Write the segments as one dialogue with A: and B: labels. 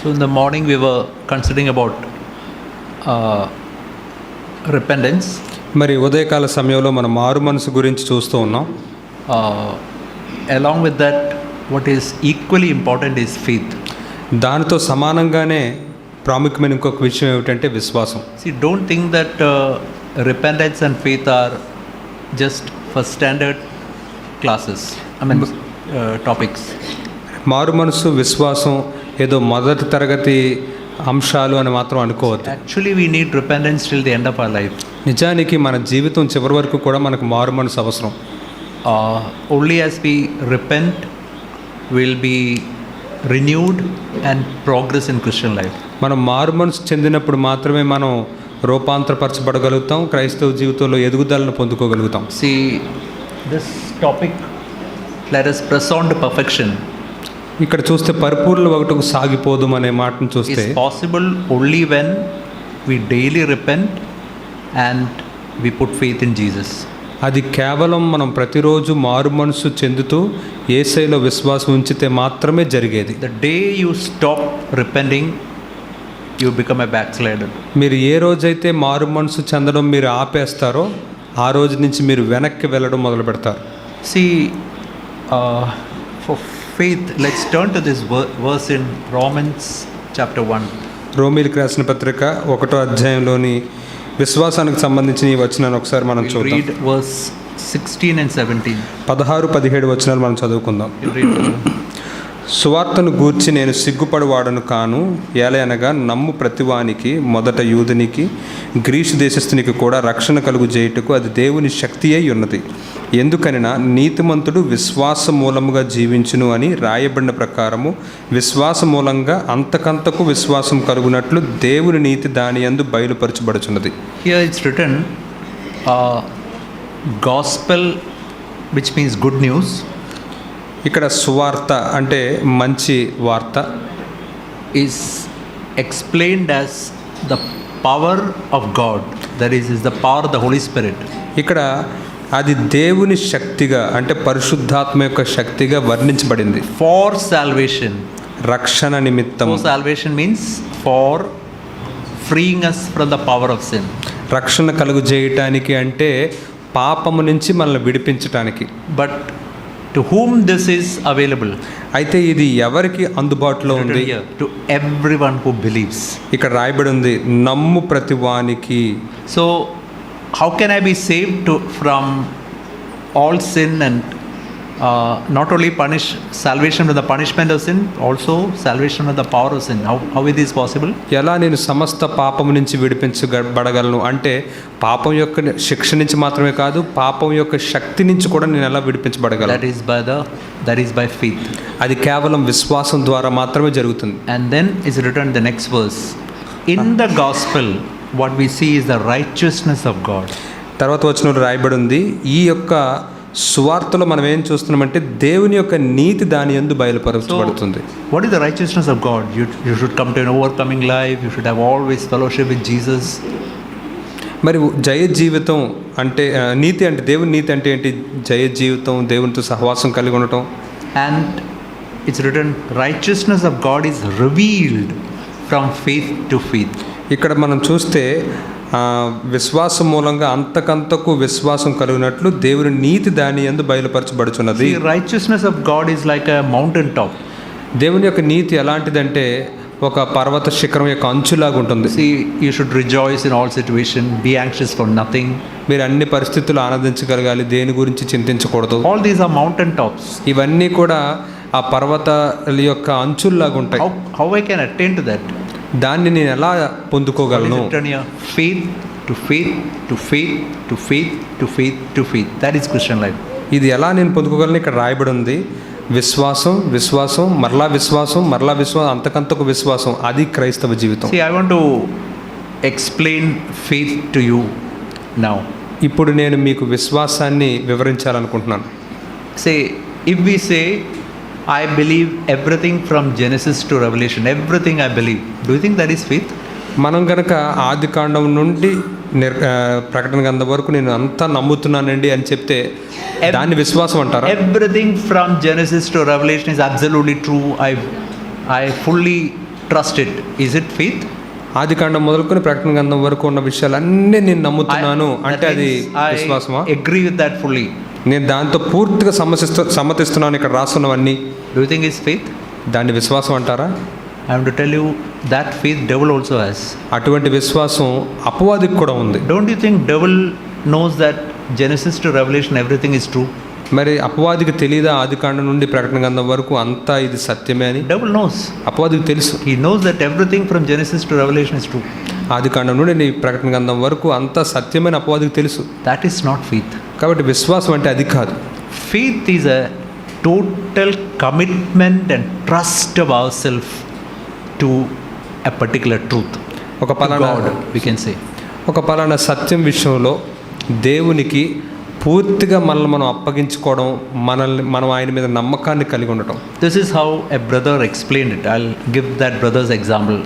A: So in the morning we were considering about repentance.
B: మరి ఉదయకాల సమయంలో మనం మారు మనసు గురించి చూస్తూ ఉన్నాం.
A: Along with that, what is equally important is faith.
B: దానితో సమానంగానే ప్రాముఖ్యమైన ఇంకొక విషయం ఏమిటంటే విశ్వాసం.
A: See, don't think that repentance and faith are just first standard classes. Topics.
B: మారు మనసు విశ్వాసం ఏదో మొదటి తరగతి అంశాలు అని మాత్రం అనుకోవద్దు.
A: Actually we need repentance till the end of our life.
B: నిజానికి మన జీవితం చివరి వరకు కూడా మనకు మారు మనసు అవసరం.
A: Only as we repent will be renewed and progress in Christian life.
B: మనం మారు మనసు చెందినప్పుడు మాత్రమే మనం రూపాంతరపరచబడగలుగుతాం, క్రైస్తవ జీవితంలో ఎదుగుదలను పొందుకోగలుగుతాం.
A: See, this topic, let us press on to perfection.
B: ఇక్కడ చూస్తే పరిపూర్ణ ఒకటికి సాగిపోదాం అనే మాటను చూస్తే
A: is possible only when we daily repent and we put faith in Jesus.
B: అది కేవలం మనం ప్రతిరోజు మారు మనసు చెందుతూ యేసయ్యలో విశ్వాసం ఉంచితే మాత్రమే జరిగేది.
A: The day you stop repenting, you become a backslider.
B: మీరు ఏ రోజైతే మారు మనసు చెందడం మీరు ఆపేస్తారో ఆ రోజు నుంచి మీరు వెనక్కి వెళ్ళడం మొదలు పెడతారు.
A: See, for faith, let's turn to this verse in Romans chapter 1.
B: రోమీయులకు రాసిన పత్రిక 1వ అధ్యాయంలోని విశ్వాసానికి సంబంధించిన ఈ వచనాన్ని ఒకసారి మనం చూద్దాం.
A: Read verse 16 and 17.
B: 16-17 వచనాలు మనం చదువుకుందాం. సువార్తను గూర్చి నేను సిగ్గుపడువాడను కాను, ఏలయనగా నమ్ము ప్రతివానికి, మొదట యూదునికి గ్రీసు దేశస్థునికి కూడా రక్షణ కలుగు చేయుటకు అది దేవుని శక్తి అయి ఉన్నది. ఎందుకనినా నీతిమంతుడు విశ్వాస మూలముగా జీవించును అని రాయబడిన ప్రకారము విశ్వాస మూలంగా అంతకంతకు విశ్వాసం కలుగునట్లు దేవుని నీతి దాని యందు బయలుపరచబడుచున్నది.
A: Here it's written gospel, which means good news.
B: ఇక్కడ సువార్త అంటే మంచి వార్త
A: is explained as the power of God, that is the power of the Holy Spirit.
B: ఇక్కడ అది దేవుని శక్తిగా అంటే పరిశుద్ధాత్మ యొక్క శక్తిగా వర్ణించబడింది.
A: For salvation.
B: రక్షణ నిమిత్తం.
A: For salvation means for freeing us from the power of sin.
B: రక్షణ కలుగు చేయటానికి అంటే పాపము నుంచి మనల్ని విడిపించటానికి.
A: But to whom this is available?
B: అయితే ఇది ఎవరికి అందుబాటులో ఉంది?
A: To everyone who believes.
B: ఇక్కడ రాయబడి ఉంది నమ్ము ప్రతివానికి.
A: So how can I be saved from all sin and not only salvation from the punishment of sin, also salvation from the power of sin? How it is possible?
B: ఎలా నేను సమస్త పాపము నుంచి విడిపించబడగలను అంటే పాపం యొక్క శిక్ష నుంచి మాత్రమే కాదు, పాపం యొక్క శక్తి నుంచి కూడా నేను ఎలా విడిపించబడగలను?
A: That is by faith.
B: అది కేవలం విశ్వాసం ద్వారా మాత్రమే జరుగుతుంది.
A: And then is written in the next verse, in the gospel what we see is the righteousness of God.
B: తర్వాత వచనంలో రాయబడి ఉంది ఈ యొక్క సువార్తలో మనం ఏం చూస్తున్నామంటే దేవుని యొక్క నీతి దాని యందు బయలుపరచబడుతుంది.
A: What is the righteousness of God? You should come to an overcoming life. You should have always fellowship with Jesus.
B: మరి జయ జీవితం అంటే నీతి అంటే దేవుని నీతి అంటే ఏంటి? జయ జీవితం, దేవునితో సహవాసం కలిగి ఉండటం.
A: And it's written righteousness of God is revealed from faith to faith.
B: ఇక్కడ మనం చూస్తే విశ్వాసం మూలంగా అంతకంతకు విశ్వాసం కలిగినట్లు దేవుని నీతి దాని యందు బయలుపరచబడుచున్నది.
A: The righteousness of God is like a mountain top.
B: దేవుని యొక్క నీతి ఎలాంటిదంటే ఒక పర్వత శిఖరం యొక్క అంచులాగా ఉంటుంది.
A: See, you should rejoice in all situation, be anxious for nothing.
B: మీరు అన్ని పరిస్థితుల్లో ఆనందించగలగాలి, దేని గురించి చింతించకూడదు.
A: All these are mountain tops.
B: ఇవన్నీ కూడా ఆ పర్వతాల యొక్క అంచుల్లాగా ఉంటాయి.
A: How I can attain to that?
B: దాన్ని నేను ఎలా పొందుకోగలను?
A: Faith to faith to faith to faith to faith to faith. That is Christian life.
B: ఇది ఎలా నేను పొందుకోగలను? ఇక్కడ రాయబడి ఉంది విశ్వాసం, విశ్వాసం, మరలా విశ్వాసం, మరలా విశ్వాసం, అంతకంతకు విశ్వాసం. అది క్రైస్తవ జీవితం.
A: See, I want to explain faith to you now.
B: ఇప్పుడు నేను మీకు విశ్వాసాన్ని వివరించాలనుకుంటున్నాను.
A: Say, if we say I believe everything from Genesis to Revelation, everything I believe, do you think that is faith?
B: మనం కనుక ఆది కాండం నుండి ప్రకటన గ్రంథం వరకు నేను అంతా నమ్ముతున్నానండి అని చెప్తే దాన్ని విశ్వాసం అంటారా?
A: Everything from Genesis to Revelation is absolutely true. I fully trust it. Is it faith?
B: ఆదికాండం మొదలుకొని ప్రకటన గ్రంథం వరకు ఉన్న విషయాలన్నీ నేను నమ్ముతున్నాను అంటే
A: That
B: అది
A: means
B: విశ్వాసమా?
A: I agree with that fully.
B: నేను దాంతో పూర్తిగా సమ్మతిస్తున్నాను ఇక్కడ రాస్తున్నవన్నీ.
A: Do you think it's faith?
B: దాన్ని విశ్వాసం అంటారా?
A: I am to tell you that faith devil also has.
B: అటువంటి విశ్వాసం అపవాదికి కూడా ఉంది.
A: Don't you think devil knows that Genesis to Revelation everything is true?
B: మరి అపవాదికి తెలియదా ఆదికాండం నుండి ప్రకటన గ్రంథం వరకు అంతా ఇది సత్యమే అని?
A: Devil knows.
B: అపవాదికి తెలుసు.
A: He knows that everything from Genesis to Revelation is true.
B: ఆదికాండం నుండి నీ ప్రకటన గ్రంథం వరకు అంతా సత్యమైన అపవాదికి తెలుసు.
A: That is not faith.
B: కాబట్టి విశ్వాసం అంటే అది కాదు.
A: Faith is a total commitment and trust of ourselves to a particular truth.
B: ఒక పలానా
A: God, we can say.
B: ఒక పలానా సత్యం విషయంలో దేవునికి పూర్తిగా మనల్ని మనం అప్పగించుకోవడం, మనం ఆయన మీద నమ్మకాన్ని కలిగి ఉండటం.
A: This is how a brother explained it. I'll give that brother's example.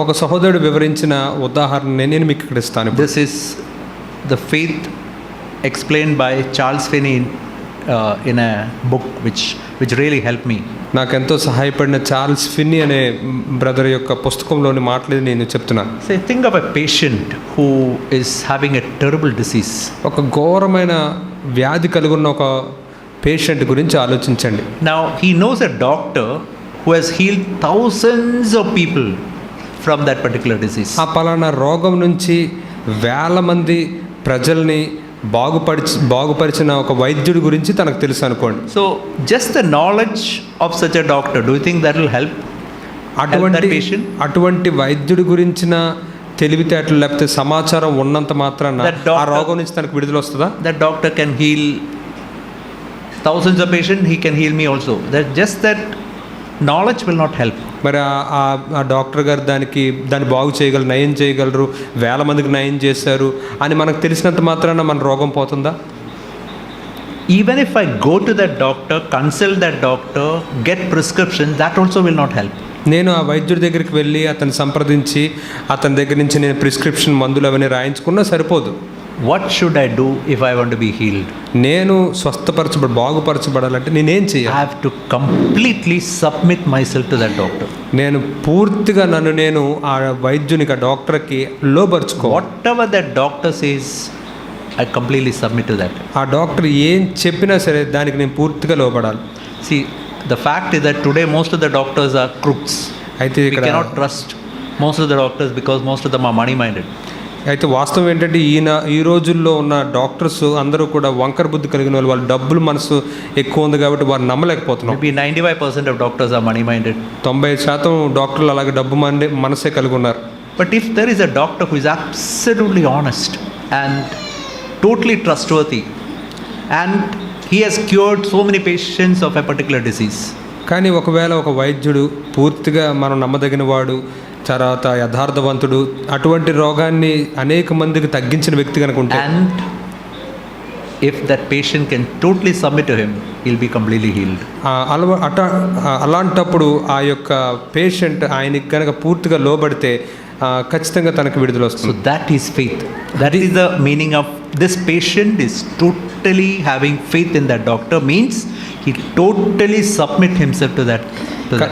B: ఒక సహోదరుడు వివరించిన ఉదాహరణ నేను మీకు ఇక్కడ ఇస్తాను.
A: This is the faith explained by Charles Finney in a book which really helped me.
B: నాకెంతో సహాయపడిన చార్ల్స్ ఫిన్నీ అనే బ్రదర్ యొక్క పుస్తకంలోని మాటలు నేను చెప్తున్నాను.
A: Say, think of a patient who is having a terrible disease.
B: ఒక ఘోరమైన వ్యాధి కలిగి ఉన్న ఒక పేషెంట్ గురించి ఆలోచించండి.
A: Now he knows a doctor who has healed thousands of people from that particular disease.
B: ఆ పలానా రోగం నుంచి వేల మంది ప్రజల్ని బాగుపరిచిన ఒక వైద్యుడి గురించి తనకు తెలుసు అనుకోండి.
A: So just the knowledge of such a doctor, do you think that will help that patient?
B: అటువంటి వైద్యుడి గురించిన తెలివితేటలు లేకపోతే సమాచారం ఉన్నంత మాత్రాన ఆ రోగం నుంచి తనకు విడుదల వస్తుందా?
A: That doctor can heal thousands of patients, he can heal me also. That knowledge will not help.
B: మరి ఆ డాక్టర్ గారు దాన్ని బాగు చేయగలరు, నయం చేయగలరు, వేల మందికి నయం చేశారు అని మనకు తెలిసినంత మాత్రాన మన రోగం పోతుందా?
A: Even if I go to that doctor, consult that doctor, get prescription, that also will not help.
B: నేను ఆ వైద్యుడి దగ్గరికి వెళ్ళి అతన్ని సంప్రదించి అతని దగ్గర నుంచి నేను ప్రిస్క్రిప్షన్ మందులు అవన్నీ రాయించుకున్నా సరిపోదు.
A: What should I do if I want to be healed?
B: నేను బాగుపరచబడాలంటే నేనేం చేయాలి?
A: I have to completely submit myself to that doctor.
B: నేను పూర్తిగా నేను ఆ వైద్యునికి, ఆ డాక్టర్కి లోబర్చుకో.
A: Whatever that doctor says, I completely submit to that.
B: ఆ డాక్టర్ ఏం చెప్పినా సరే దానికి నేను పూర్తిగా లోబడాలి.
A: See, the fact is that today most of the doctors are crooks.
B: అయితే
A: We cannot trust most of the doctors because most of them are money minded.
B: అయితే వాస్తవం ఏంటంటే ఈ రోజుల్లో ఉన్న డాక్టర్స్ అందరూ కూడా వంకర బుద్ధి కలిగిన వాళ్ళు డబ్బులు మనసు ఎక్కువ ఉంది కాబట్టి వారు నమ్మలేకపోతున్నాం.
A: Maybe 95% of doctors are money minded.
B: 90% డాక్టర్లు అలాగే డబ్బు మనసే కలిగి ఉన్నారు.
A: But if there is a doctor who is absolutely honest and totally trustworthy and he has cured so many patients of a particular disease.
B: కానీ ఒకవేళ ఒక వైద్యుడు పూర్తిగా మనం నమ్మదగిన వాడు, తర్వాత యథార్థవంతుడు, అటువంటి రోగాన్ని అనేక మందికి తగ్గించిన వ్యక్తి కనుక ఉంటే,
A: and if that patient can totally submit to him, he'll be completely healed.
B: అలాంటప్పుడు ఆ యొక్క పేషెంట్ ఆయనకి కనుక పూర్తిగా లోబడితే ఖచ్చితంగా తనకు విడుదల వస్తుంది.
A: So that is faith. That is the meaning of this patient is totally having faith in that doctor, means he totally submit himself to that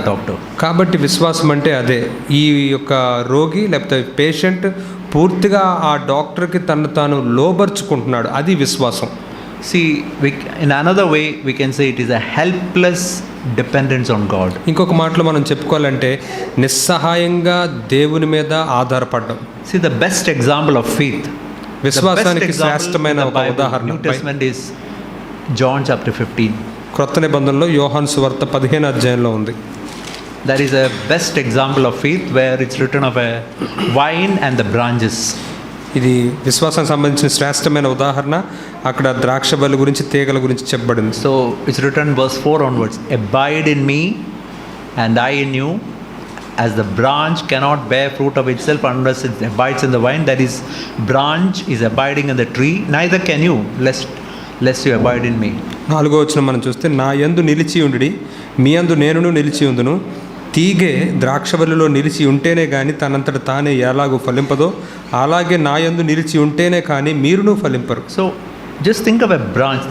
A: doctor.
B: కాబట్టి విశ్వాసం అంటే అదే. ఈ యొక్క రోగి లేకపోతే పేషెంట్ పూర్తిగా ఆ డాక్టర్కి తను తాను లోబర్చుకుంటున్నాడు, అది విశ్వాసం.
A: See, in another way we can say it is a helpless dependence on God.
B: ఇంకొక మాటలో మనం చెప్పుకోవాలంటే నిస్సహాయంగా దేవుని మీద ఆధారపడడం.
A: See, the best example of faith,
B: విశ్వాసానికి శ్రేష్టమైన ఒక ఉదాహరణ
A: New Testament is John chapter 15.
B: క్రొత్త నిబంధనలో యోహాను సువార్త 15వ అధ్యాయంలో ఉంది.
A: That is a best example of faith where it's written of a vine and the branches.
B: ఇది విశ్వాసానికి సంబంధించిన శ్రేష్టమైన ఉదాహరణ. అక్కడ ద్రాక్షబల్లి గురించి, తీగల గురించి చెప్పబడింది.
A: So it's written verse 4 onwards, abide in me and I in you, as the branch cannot bear fruit of itself unless it abides in the vine, that is, branch is abiding in the tree, neither can you lest you abide in me.
B: 4వ వచనం మనం చూస్తే, నా యందు నిలిచి ఉండుడి, మీ యందు నేనును నిలిచి ఉందును. తీగె ద్రాక్షవల్లిలో నిలిచి ఉంటేనే కానీ తనంతట తానే ఎలాగూ ఫలింపదో, అలాగే నా యందు నిలిచి ఉంటేనే కానీ మీరును ఫలింపరు.
A: So just think of a branch.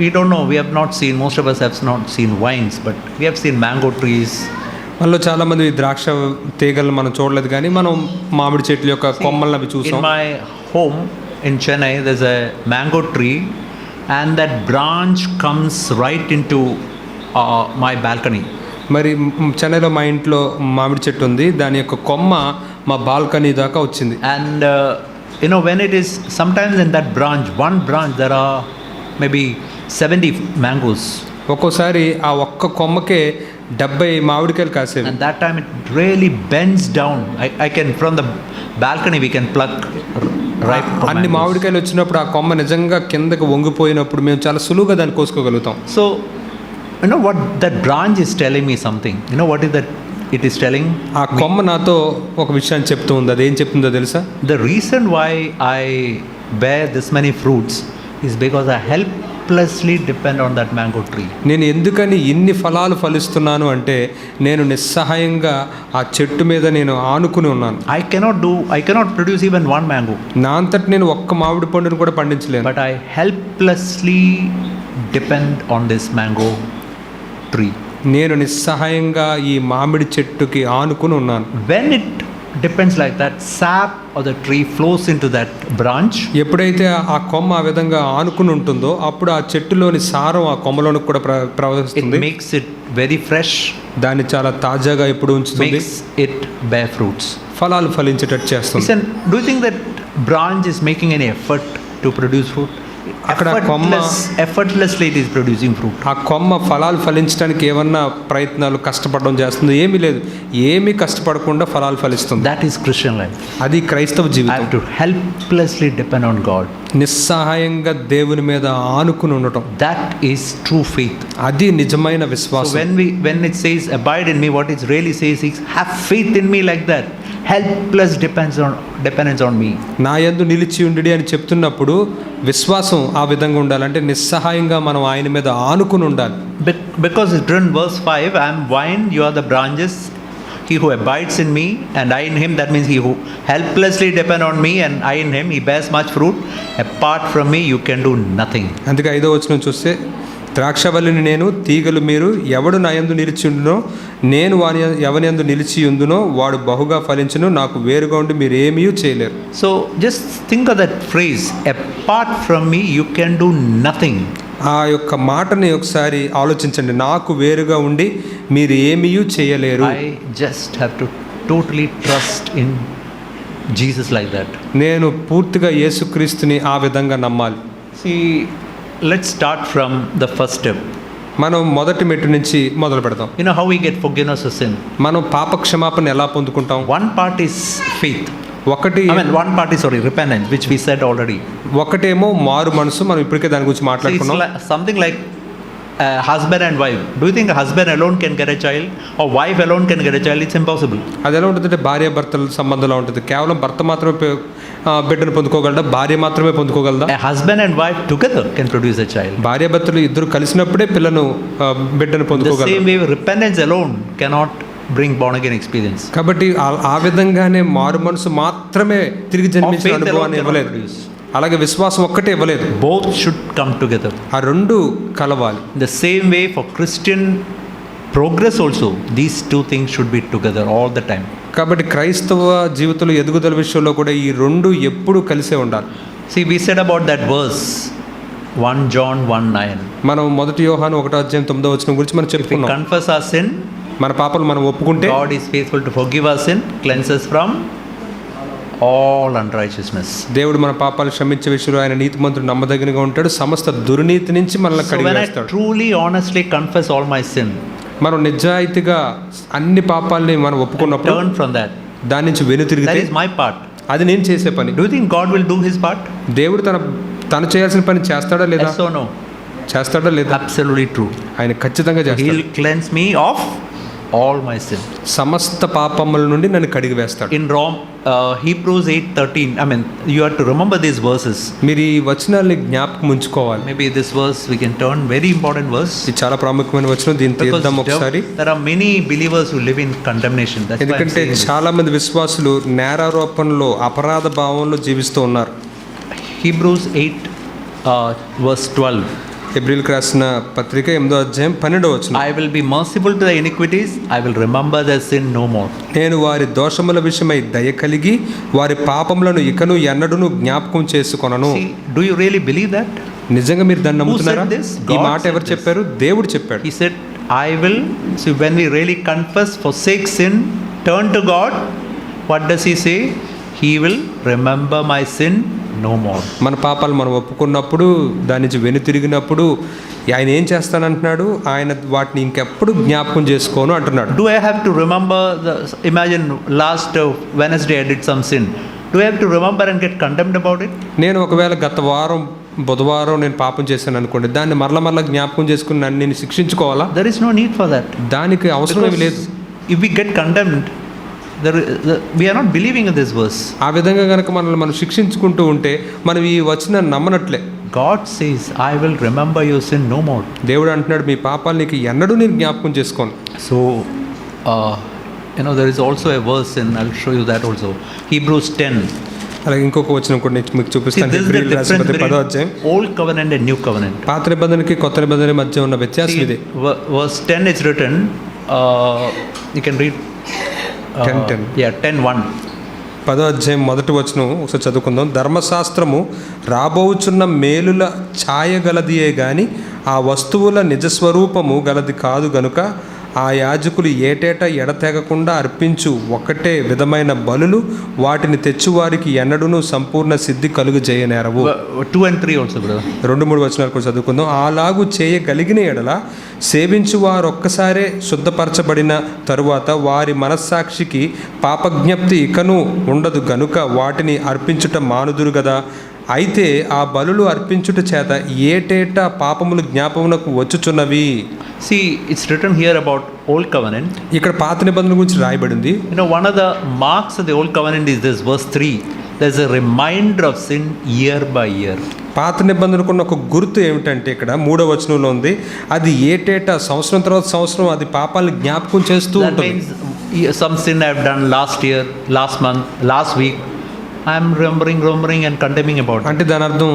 A: We don't know, we have not seen, most of us have not seen vines, but we have seen mango trees,
B: మనలో చాలామంది ద్రాక్ష తీగలను మనం చూడలేదు, కానీ మనం మామిడి చెట్ల యొక్క కొమ్మలను అవి
A: In
B: చూసాం.
A: my home in Chennai, there's a mango tree, and that branch comes right into my balcony.
B: మరి చెన్నైలో మా ఇంట్లో మామిడి చెట్టు ఉంది, దాని యొక్క కొమ్మ మా బాల్కనీ దాకా వచ్చింది.
A: And when it is sometimes in that branch, one branch, there are maybe 70 mangoes.
B: ఒక్కోసారి ఆ ఒక్క కొమ్మకే 70 మామిడికాయలు కాసేవి.
A: And that time it really bends down. I can, from the balcony we can pluck ripe
B: అన్ని
A: mangoes.
B: మామిడికాయలు వచ్చినప్పుడు ఆ కొమ్మ నిజంగా కిందకు వంగిపోయినప్పుడు మేము చాలా సులువుగా దాన్ని కోసుకోగలుగుతాం.
A: So what that branch is telling me something. What is that it is telling?
B: ఆ కొమ్మ నాతో ఒక విషయాన్ని చెప్తూ ఉంది. అది ఏం చెప్తుందో తెలుసా?
A: The reason why I bear this many fruits is because I helplessly depend on that mango tree.
B: నేను ఎందుకని ఇన్ని ఫలాలు ఫలిస్తున్నాను అంటే నేను నిస్సహాయంగా ఆ చెట్టు మీద నేను ఆనుకుని ఉన్నాను.
A: I cannot produce even one mango.
B: నా అంతటి నేను ఒక్క మామిడి పండును కూడా పండించలేను.
A: But I helplessly depend on this mango tree.
B: నేను నిస్సహాయంగా ఈ మామిడి చెట్టుకి ఆనుకుని ఉన్నాను.
A: When it depends like that, sap of the tree flows into that branch.
B: ఎప్పుడైతే ఆ కొమ్మ ఆ విధంగా ఆనుకుని ఉంటుందో అప్పుడు ఆ చెట్టులోని సారం ఆ కొమ్మలోనికి కూడా
A: It
B: ప్రవహిస్తుంది.
A: makes it very fresh,
B: దాన్ని చాలా తాజాగా ఎప్పుడు ఉంచుతుంది,
A: makes it bear fruits.
B: ఫలాలు ఫలించేటట్టు చేస్తుంది.
A: Listen, do you think that branch is making any effort to produce fruit?
B: అక్కడ కొమ్మ
A: Effortlessly it is producing fruit.
B: ఆ కొమ్మ ఫలాలు ఫలించడానికి ఏమన్నా ప్రయత్నాలు కష్టపడడం చేస్తుంది? ఏమీ లేదు, ఏమీ కష్టపడకుండా ఫలాలు ఫలిస్తుంది.
A: That is Christian life.
B: అది క్రైస్తవ
A: I
B: జీవితం.
A: have to helplessly depend on God.
B: నిస్సహాయంగా దేవుని మీద ఆనుకుని ఉండటం,
A: That is true faith.
B: అది నిజమైన
A: So
B: విశ్వాసం.
A: when it says abide in me, what it really says is have faith in me like that. Helpless dependence on me.
B: నా యందు నిలిచి ఉండి అని చెప్తున్నప్పుడు విశ్వాసం ఆ విధంగా ఉండాలంటే నిస్సహాయంగా మనం ఆయన మీద ఆనుకుని ఉండాలి.
A: Because it's written verse 5, I am vine, you are the branches. He who abides in me and I in him, that means he who helplessly depend on me and I in him, he bears much fruit. Apart from me, you can do nothing.
B: అందుకే 5వ వచనం చూస్తే, ద్రాక్షవల్లిని నేను, తీగలు మీరు, ఎవడు నా యందు నిలిచి ఉండునో నేను ఎవని యందు నిలిచి ఉండునో వాడు బహుగా ఫలించును, నాకు వేరుగా ఉండి మీరు ఏమీ చేయలేరు.
A: So just think of that phrase, apart from me, you can do nothing.
B: ఆ యొక్క మాటని ఒకసారి ఆలోచించండి, నాకు వేరుగా ఉండి మీరు ఏమీ చేయలేరు.
A: I just have to totally trust in Jesus like that.
B: నేను పూర్తిగా యేసుక్రీస్తుని ఆ విధంగా నమ్మాలి.
A: See, let's start from the first step.
B: మనం మొదటి మెట్టు నుంచి మొదలు పెడతాం.
A: How we get forgiveness of sin?
B: మనం పాప క్షమాపణ ఎలా పొందుకుంటాం?
A: One part is faith. One part is repentance, which we said already.
B: ఒకటేమో మారు మనసు, మనం ఇప్పటికే దాని గురించి మాట్లాడుకున్నాం.
A: Something like husband and wife. Do you think a husband alone can get a child or wife alone can get a child? It's impossible.
B: అది ఎలా ఉంటుందంటే భార్య భర్తల సంబంధంలో ఉంటుంది. కేవలం భర్త మాత్రమే బిడ్డను పొందుకోగలదా, భార్య మాత్రమే పొందుకోగలదా?
A: A husband and wife together can produce a child.
B: భార్య భర్తలు ఇద్దరు కలిసినప్పుడే బిడ్డను పొందుకోగలరు.
A: The same way repentance alone cannot bring born again experience.
B: కాబట్టి ఆ విధంగానే మారు మనసు మాత్రమే తిరిగి జన్మించిన అనుభవాన్ని ఇవ్వలేదు. అలాగే విశ్వాసం ఒక్కటే ఇవ్వలేదు.
A: Both should come together.
B: ఆ రెండు కలవాలి.
A: The same way for Christian progress also, these two things should be together all the time.
B: కాబట్టి క్రైస్తవ జీవితంలో ఎదుగుదల విషయంలో కూడా ఈ రెండు ఎప్పుడు కలిసే ఉండాలి.
A: See, we said about that verse 1 John 1:9.
B: మనం 1 యోహాను 1:9 గురించి మనం చెప్పుకున్నాం.
A: If we confess our sin,
B: మన పాపాలు మనం ఒప్పుకుంటే
A: God is faithful to forgive our sin, cleanse us from all unrighteousness.
B: దేవుడు మన పాపాలు క్షమించే విషయంలో ఆయన నీతిమంతుడు నమ్మదగినగా ఉంటాడు, సమస్త దుర్నీతి నుంచి మనల్ని కడిగివేస్తాడు.
A: So when I truly honestly confess all my sin,
B: మనం నిజాయితీగా అన్ని పాపాలని మనం ఒప్పుకున్నప్పుడు
A: turn from that,
B: దాని నుంచి వెనుతిరిగితే,
A: that is my part.
B: అది నేను చేసే పని.
A: Do you think God will do his part?
B: దేవుడు తను చేయాల్సిన పని చేస్తాడా లేదా?
A: Yes or no?
B: చేస్తాడా లేదా?
A: Absolutely true.
B: ఆయన ఖచ్చితంగా చేస్తాడు.
A: He will cleanse me of all my sin.
B: సమస్త పాపముల నుండి నన్ను కడిగి వేస్తాడు.
A: In Hebrews 8:13, you have to remember these verses.
B: మీరు ఈ వచనాల్ని జ్ఞాపకం ఉంచుకోవాలి.
A: Maybe this verse we can turn, very important verse.
B: ఇది చాలా ప్రాముఖ్యమైన వచనం, దీన్ని తీద్దాం ఒకసారి.
A: There are many believers who live in condemnation. That's
B: ఎందుకంటే చాలా మంది విశ్వాసులు నేరారోపణలో అపరాధ భావంలో జీవిస్తూ ఉన్నారు.
A: Hebrews 8 verse 12.
B: హెబ్రీయులకు రాసిన పత్రిక 8వ అధ్యాయం 12వ వచనం.
A: I will be merciful to the iniquities, I will remember their sin no more.
B: నేను వారి దోషముల విషయమై దయ కలిగి వారి పాపములను ఇకను ఎన్నడూను జ్ఞాపకం చేసుకొనను.
A: See, do you really believe that?
B: నిజంగా మీరు దాన్ని నమ్ముతున్నారా?
A: Who said this?
B: ఈ
A: God
B: మాట
A: said
B: ఎవరు
A: this.
B: చెప్పారు? దేవుడు చెప్పాడు.
A: He said, I will. See, when we really confess, forsake sin, turn to God, what does he say? He will remember my sin no more.
B: మన పాపాలు మనం ఒప్పుకున్నప్పుడు, దాని నుంచి వెనుతిరిగినప్పుడు ఆయన ఏం చేస్తానంటున్నాడు? ఆయన వాటిని ఇంకెప్పుడు జ్ఞాపకం చేసుకోను అంటున్నాడు.
A: Do I have to remember imagine last Wednesday I did some sin. Do I have to remember and get condemned about it?
B: నేను ఒకవేళ గత వారం బుధవారం నేను పాపం చేశాను అనుకోండి, దాన్ని మరలా జ్ఞాపకం చేసుకుని నన్ను నేను శిక్షించుకోవాలా?
A: There is no need for that.
B: దానికి అవసరం ఏమీ లేదు.
A: If we get condemned, we are not believing in this verse.
B: ఆ విధంగా కనుక మనం శిక్షించుకుంటూ ఉంటే మనం ఈ వచనాన్ని నమ్మనట్లే.
A: God says, I will remember your sin no more.
B: దేవుడు అంటున్నాడు, మీ పాపాలు నీకు ఎన్నడూ నేను జ్ఞాపకం చేసుకోను.
A: So there is also a verse, and I'll show you that also. Hebrews 10.
B: అలాగే ఇంకొక వచనం కూడా నేను మీకు చూపిస్తాను. హెబ్రీయులకు రాసిన పత్రిక 10వ అధ్యాయం.
A: Old covenant and new covenant.
B: పాత నిబంధనకి కొత్త నిబంధన మధ్య ఉన్న వ్యత్యాసం ఇదే.
A: Verse 10 is written, you can read
B: 10:10.
A: Yeah, 10:1.
B: 10వ అధ్యాయం మొదటి వచనం ఒకసారి చదువుకుందాం. ధర్మశాస్త్రము రాబోచున్న మేలుల ఛాయ గలదియే గాని ఆ వస్తువుల నిజస్వరూపము గలది కాదు గనుక ఆ యాజకులు ఏటేటా ఎడతెగకుండా అర్పించు ఒకటే విధమైన బలులు వాటిని తెచ్చువారికి ఎన్నడూను సంపూర్ణ సిద్ధి కలుగు చేయనేరవు.
A: 2 and 3 also, brother.
B: 2-3 వచనాలు కూడా చదువుకుందాం. అలాగూ చేయగలిగిన ఎడల సేవించు వారు ఒక్కసారే శుద్ధపరచబడిన తరువాత వారి మనస్సాక్షికి పాపజ్ఞప్తి ఇకను ఉండదు గనుక వాటిని అర్పించుట మానుదురు గదా. అయితే ఆ బలులు అర్పించుట చేత ఏటేటా పాపములు జ్ఞాపమునకు వచ్చుచున్నవి.
A: See, it's written here about old covenant.
B: ఇక్కడ పాత నిబంధన గురించి రాయబడింది.
A: One of the marks of the old covenant is this, verse 3. There's a reminder of sin year by year.
B: పాత నిబంధనకున్న ఒక గుర్తు ఏమిటంటే ఇక్కడ 3వ వచనంలో ఉంది, అది ఏటేటా సంవత్సరం తర్వాత సంవత్సరం అది పాపాలను జ్ఞాపకం చేస్తూ ఉంటుంది.
A: That means some sin I've done last year, last month, last week, I'm remembering and condemning about it.
B: అంటే దాని అర్థం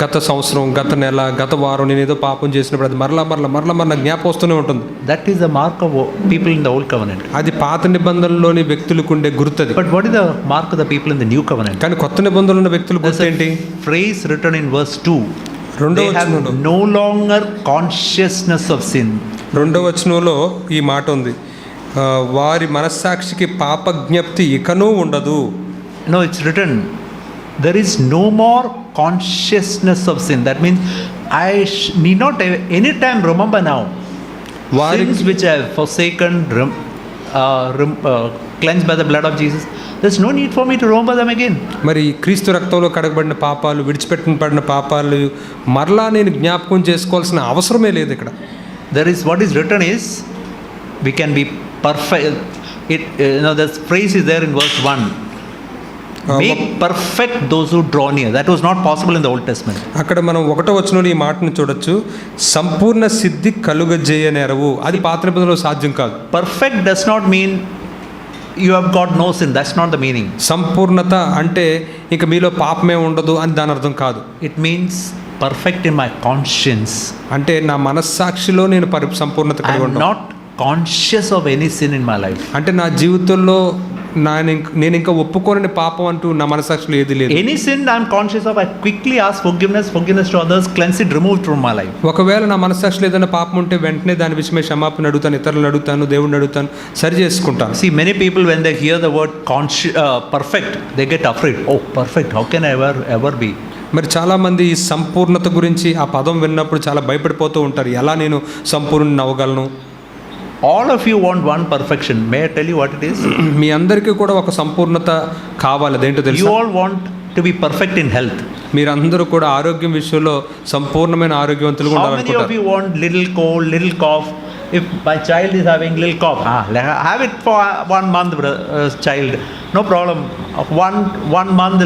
B: గత సంవత్సరం, గత నెల, గత వారం నేను ఏదో పాపం చేసినప్పుడు అది మరలా జ్ఞాపకం వస్తూనే ఉంటుంది.
A: That is the mark of people in the old covenant.
B: అది పాత నిబంధనలోని వ్యక్తులకు ఉండే గుర్తది.
A: But what is the mark of the people in the new covenant?
B: కానీ కొత్త నిబంధనలో ఉన్న వ్యక్తుల గుర్తు ఏంటి?
A: Phrase written in verse 2. They have no longer consciousness of sin.
B: 2వ వచనంలో ఈ మాట ఉంది, వారి మనస్సాక్షికి పాపజ్ఞప్తి ఇకనూ ఉండదు.
A: No, it's written, there is no more consciousness of sin. That means I need not any time remember now. Sins which I have forsaken, cleansed by the blood of Jesus, there's no need for me to remember them again.
B: మరి క్రీస్తు రక్తంలో కడగబడిన పాపాలు, విడిచిపెట్టబడిన పాపాలు మరలా నేను జ్ఞాపకం చేసుకోవాల్సిన అవసరమే లేదు ఇక్కడ.
A: There is what is written is, we can be perfect. The phrase is there in verse 1. Make perfect those who draw near. That was not possible in the Old Testament.
B: అక్కడ మనం 1వ వచనంలో ఈ మాటను చూడొచ్చు, సంపూర్ణ సిద్ధి కలుగజేయనేరవు. అది పాత నిబంధనలో సాధ్యం కాదు.
A: Perfect does not mean you have got no sin. That's not the meaning.
B: సంపూర్ణత అంటే ఇక మీలో పాపమే ఉండదు అని దాని అర్థం కాదు.
A: It means perfect in my conscience.
B: అంటే నా మనస్సాక్షిలో నేను సంపూర్ణత కలిగి ఉంటాను.
A: I am not conscious of any sin in my life.
B: అంటే నా జీవితంలో నేను ఇంకా ఒప్పుకోని పాపం అంటూ నా మనస్సాక్షిలో ఏది లేదు.
A: Any sin I am conscious of, I quickly ask forgiveness to others, cleanse it, remove it from my life.
B: ఒకవేళ నా మనస్సాక్షిలో ఏదైనా పాపం ఉంటే వెంటనే దాని విషయమై క్షమాపణ అడుగుతాను, ఇతరులను అడుగుతాను, దేవుడిని అడుగుతాను, సరి చేసుకుంటాను.
A: See, many people when they hear the word perfect, they get afraid. Oh, perfect, how can I ever be?
B: మరి చాలామంది ఈ సంపూర్ణత గురించి ఆ పదం విన్నప్పుడు చాలా భయపడిపోతూ ఉంటారు. ఎలా నేను సంపూర్ణ అవ్వగలను?
A: All of you want one perfection. May I tell you what it is?
B: మీ అందరికీ కూడా ఒక సంపూర్ణత కావాలి. అదేంటో తెలుసా?
A: You all want to be perfect in health.
B: మీరందరూ కూడా ఆరోగ్యం విషయంలో సంపూర్ణమైన ఆరోగ్యవంతులుగా ఉండాలనుకుంటారు.
A: How many of you want little cold, little cough? If my child is having little cough, have it for 1 month, child. No problem. One month,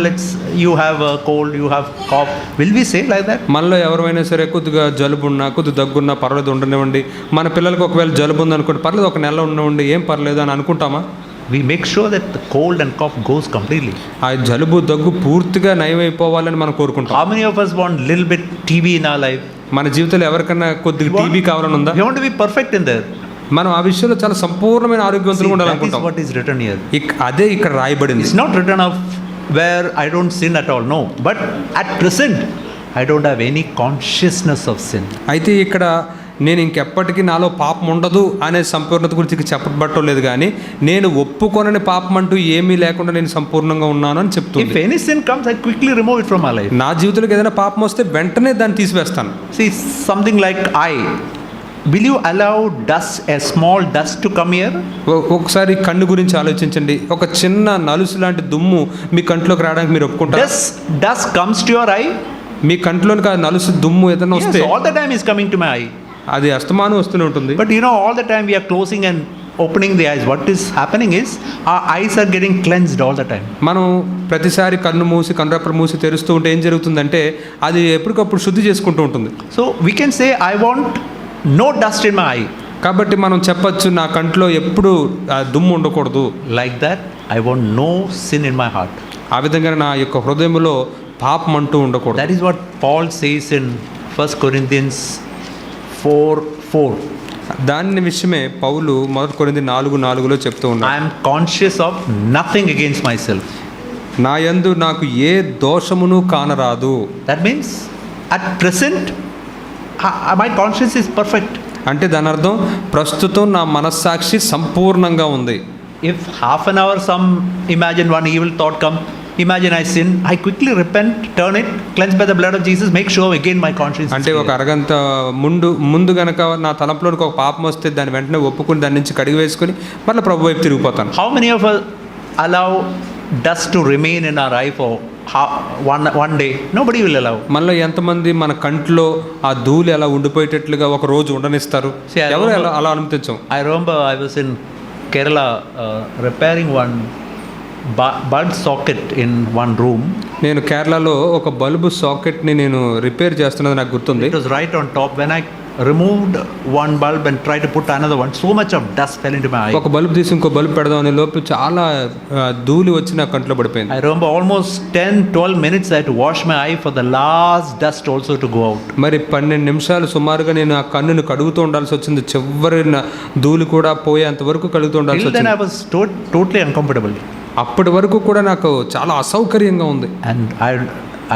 A: you have a cold, you have cough. Will we say like that?
B: మనలో ఎవరైనా సరే కొద్దిగా జలుబున్నా, కొద్దిగా దగ్గున్నా పర్లేదు ఉండనివ్వండి. మన పిల్లలకు ఒకవేళ జలుబు ఉందనుకోండి, పర్లేదు 1 నెల ఉండనివ్వండి, ఏం పర్లేదు అని అనుకుంటామా?
A: We make sure that the cold and cough goes completely.
B: ఆ జలుబు దగ్గు పూర్తిగా నయమైపోవాలని మనం కోరుకుంటాం.
A: How many of us want little bit TB in our life?
B: మన జీవితంలో ఎవరికన్నా కొద్దిగా టీబీ కావాలని ఉందా?
A: We want to be perfect in there.
B: మనం ఆ విషయంలో చాలా సంపూర్ణమైన ఆరోగ్యవంతులుగా
A: That is
B: ఉండాలనుకుంటాం.
A: what is written here.
B: అదే ఇక్కడ రాయబడింది.
A: It's not written of where I don't sin at all. No. But at present, I don't have any consciousness of sin.
B: అయితే ఇక్కడ నేను ఇంకెప్పటికీ నాలో పాపం ఉండదు అనే సంపూర్ణత గురించి చెప్పబట్టలేదు, కానీ నేను ఒప్పుకొనని పాపం అంటూ ఏమీ లేకుండా నేను సంపూర్ణంగా ఉన్నాను అని చెప్తుంది.
A: If any sin comes, I quickly remove it from my life.
B: నా జీవితంలోకి ఏదైనా పాపం వస్తే వెంటనే దాన్ని తీసివేస్తాను.
A: See, something like will you allow dust, a small dust to come here?
B: ఒకసారి కన్ను గురించి ఆలోచించండి. ఒక చిన్న నలుసు లాంటి దుమ్ము మీ కంట్లోకి రావడానికి మీరు ఒప్పుకుంటారా?
A: Dust comes to your eye.
B: మీ కంట్లోనికి ఆ నలుసు దుమ్ము ఏదైనా వస్తే
A: Yes, all the time is coming to my eye.
B: అది అస్తమానం వస్తూనే ఉంటుంది.
A: But all the time we are closing and opening the eyes. What is happening is our eyes are getting cleansed all the time.
B: మనం ప్రతిసారి కన్ను మూసి కనురెప్పలు మూసి తెరుస్తూ ఉంటే ఏం జరుగుతుందంటే అది ఎప్పటికప్పుడు శుద్ధి చేసుకుంటూ ఉంటుంది.
A: So we can say, I want no dust in my eye.
B: కాబట్టి మనం చెప్పొచ్చు, నా కంట్లో ఎప్పుడు దుమ్ము ఉండకూడదు.
A: Like that, I want no sin in my heart.
B: ఆ విధంగా నా యొక్క హృదయంలో పాపం అంటూ ఉండకూడదు.
A: That is what Paul says in 1 Corinthians 4:4.
B: దాని విషయమే పౌలు 1 కొరింథీ 4:4 చెప్తూ ఉన్నాడు.
A: I am conscious of nothing against myself.
B: నా యందు నాకు ఏ దోషమును కానరాదు.
A: That means at present my conscience is perfect.
B: అంటే దాని అర్థం ప్రస్తుతం నా మనస్సాక్షి సంపూర్ణంగా ఉంది.
A: If half an hour imagine one evil thought come, imagine I sin, I quickly repent, turn it, cleanse by the blood of Jesus, make sure again my conscience is
B: అంటే ఒక అరగంట ముందు గనక నా తలంపులోనికి ఒక పాపం వస్తే దాన్ని వెంటనే ఒప్పుకుని దాని నుంచి కడిగి వేసుకుని మళ్ళీ ప్రభు వైపు తిరిగిపోతాను.
A: How many of us allow dust to remain in our eye for one day? Nobody will allow.
B: మళ్ళీ ఎంతమంది మన కంట్లో ఆ ధూళి అలా ఉండిపోయేటట్లుగా ఒక రోజు ఉండనిస్తారు? ఎవరు అలా అనుమతించం.
A: I remember I was in Kerala repairing one bulb socket in one room.
B: నేను కేరళలో ఒక బల్బు సాకెట్ని నేను రిపేర్ చేస్తున్నది నాకు గుర్తుంది.
A: It was right on top. When I removed one bulb and tried to put another one, so much of dust fell into my eye.
B: ఒక bulb తీసి ఇంకో బల్బు పెడదాం అనే లోపు చాలా ధూళి వచ్చి నా కంట్లో పడిపోయింది.
A: I remember almost 10-12 minutes I had to wash my eye for the last dust also to go out.
B: మరి 12 నిమిషాలు సుమారుగా నేను ఆ కన్నును కడుగుతూ ఉండాల్సి వచ్చింది. చివరి ధూళి కూడా పోయేంత వరకు కడుగుతూ ఉండాల్సి వచ్చింది.
A: Then I was totally uncomfortable.
B: అప్పటి వరకు కూడా నాకు చాలా అసౌకర్యంగా ఉంది.
A: And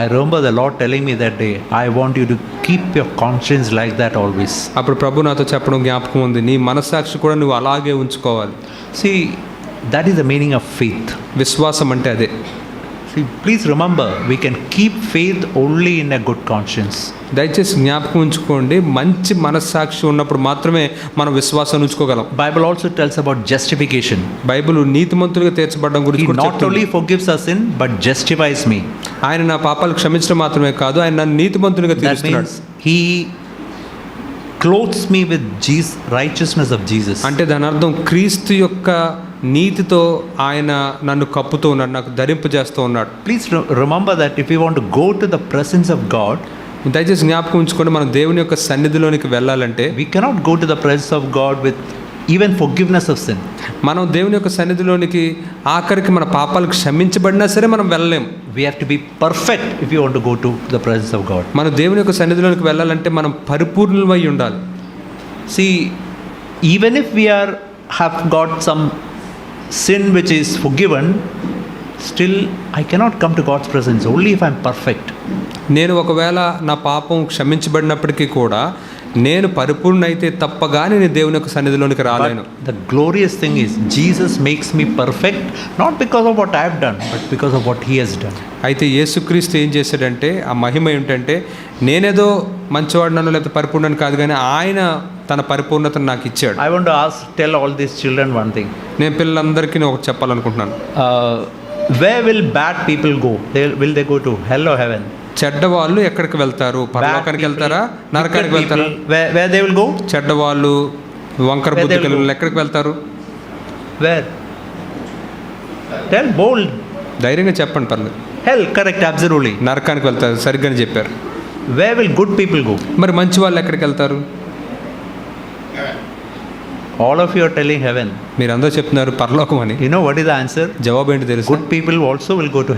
A: I remember the Lord telling me that day, I want you to keep your conscience like that always.
B: అప్పుడు ప్రభు నాతో చెప్పడం జ్ఞాపకం ఉంది, నీ మనస్సాక్షి కూడా నువ్వు అలాగే ఉంచుకోవాలి.
A: See, that is the meaning of faith.
B: విశ్వాసం అంటే అదే.
A: See, please remember, we can keep faith only in a good conscience.
B: దయచేసి జ్ఞాపకం ఉంచుకోండి, మంచి మనస్సాక్షి ఉన్నప్పుడు మాత్రమే మనం విశ్వాసం ఉంచుకోగలం.
A: Bible also tells about justification.
B: Bible నీతిమంతులుగా తీర్చబడడం గురించి కూడా
A: చెప్తుంది. Not only forgives our sin but justifies me.
B: ఆయన నా పాపాలు క్షమించడం మాత్రమే కాదు, ఆయన నన్ను నీతిమంతునిగా తీరుస్తున్నాడు.
A: He clothes me with righteousness of Jesus.
B: అంటే దాని అర్థం క్రీస్తు యొక్క నీతితో ఆయన నన్ను కప్పుతూ ఉన్నాడు, నాకు ధరింపు చేస్తూ ఉన్నాడు.
A: Please remember that if we want to go to the presence of God,
B: దయచేసి జ్ఞాపకం ఉంచుకోండి, మనం దేవుని యొక్క సన్నిధిలోనికి వెళ్ళాలంటే
A: we cannot go to the presence of God with even forgiveness of sin.
B: మనం దేవుని యొక్క సన్నిధిలోనికి ఆఖరికి మన పాపాలు క్షమించబడినా సరే మనం వెళ్ళలేం.
A: We have to be perfect if you want to go to the presence of God.
B: మనం దేవుని యొక్క సన్నిధిలోనికి వెళ్ళాలంటే మనం పరిపూర్ణులమై ఉండాలి.
A: See, even if we have got some sin which is forgiven, still I cannot come to God's presence only if I am perfect.
B: నేను ఒకవేళ నా పాపం క్షమించబడినప్పటికీ కూడా నేను పరిపూర్ణైతే తప్పగానే నేను దేవుని యొక్క సన్నిధిలోనికి రాలేను.
A: The glorious thing is Jesus makes me perfect not because of what I have done but because of what he has done.
B: అయితే యేసుక్రీస్తు ఏం చేశాడంటే, ఆ మహిమ ఏంటంటే, నేనేదో మంచివాడినో లేకపోతే పరిపూర్ణని కాదు, కానీ ఆయన తన పరిపూర్ణతను నాకు ఇచ్చాడు.
A: I want to tell all these children one thing.
B: నేను పిల్లలందరికీ ఒకటి చెప్పాలనుకుంటున్నాను.
A: Where will bad people go? Will they go to hell or heaven?
B: చెడ్డవాళ్ళు ఎక్కడికి వెళ్తారు? పరలోకానికి వెళ్తారా, నరకానికి వెళ్తారా?
A: Where they will go?
B: చెడ్డవాళ్ళు, వంకర బుద్ధి కలిగిన ఎక్కడికి వెళ్తారు?
A: Where? Tell bold.
B: ధైర్యంగా చెప్పండి, పర్లేదు.
A: Hell, correct, absolutely.
B: నరకానికి వెళ్తారు, సరిగ్గానే చెప్పారు.
A: Where will good people go?
B: మరి మంచి వాళ్ళు ఎక్కడికి వెళ్తారు?
A: All of you are telling heaven.
B: మీరందరూ చెప్తున్నారు పరలోకం అని.
A: You know what is the answer?
B: జవాబు ఏంటి తెలుసు?
A: Good people also will go to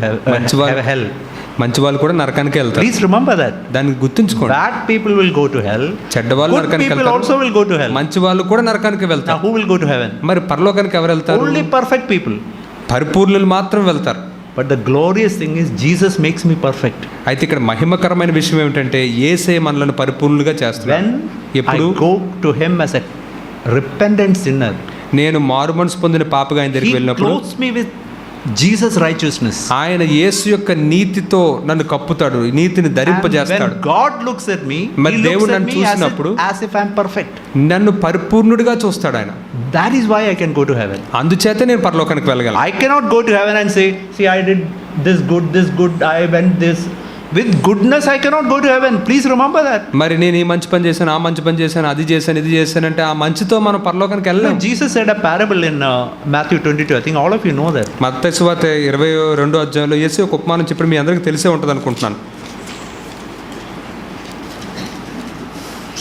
A: hell.
B: మంచి వాళ్ళు కూడా నరకానికి వెళ్తారు.
A: Please remember that.
B: దాన్ని గుర్తుంచుకోండి.
A: Bad people will go to hell.
B: చెడ్డవాళ్ళు
A: Good
B: నరకానికి
A: people
B: వెళ్తారు.
A: also will go to hell.
B: మంచి వాళ్ళు కూడా నరకానికి
A: Now
B: వెళ్తారు.
A: who will go to heaven?
B: మరి పరలోకానికి ఎవరు వెళ్తారు?
A: Only perfect people.
B: పరిపూర్ణులు మాత్రం వెళ్తారు.
A: But the glorious thing is Jesus makes me perfect.
B: అయితే ఇక్కడ మహిమకరమైన విషయం ఏమిటంటే యేసయ్య మనలను పరిపూర్ణులుగా చేస్తాడు.
A: When
B: ఎప్పుడు
A: I go to him as a repentant sinner,
B: నేను మారుమనసు పొందిన పాపగా ఆయన దగ్గరికి
A: he
B: వెళ్ళినప్పుడు
A: clothes me with Jesus righteousness.
B: ఆయన యేసు యొక్క నీతితో నన్ను కప్పుతాడు, నీతిని
A: And
B: ధరింపజేస్తాడు.
A: when God looks at me,
B: మరి
A: he
B: దేవుడు
A: looks at
B: నన్ను
A: me
B: చూసినప్పుడు
A: as if I'm perfect.
B: నన్ను పరిపూర్ణుడిగా చూస్తాడు ఆయన.
A: That is why I can go to heaven.
B: అందుచేత నేను పరలోకానికి వెళ్ళగలను.
A: I cannot go to heaven and say, see, I did this good, I went this. With goodness I cannot go to heaven. Please remember that.
B: మరి నేను ఈ మంచి పని చేశాను, ఆ మంచి పని చేశాను, అది చేశాను, ఇది చేశాను అంటే ఆ మంచితో మనం పరలోకానికి వెళ్ళలేం.
A: Jesus said a parable in Matthew 22. I think all of you know that.
B: మత్తయి సువార్త 22వ అధ్యాయంలో యేసు ఒక ఉపమానం చెప్పి మీ అందరికీ తెలిసే ఉంటుంది అనుకుంటున్నాను.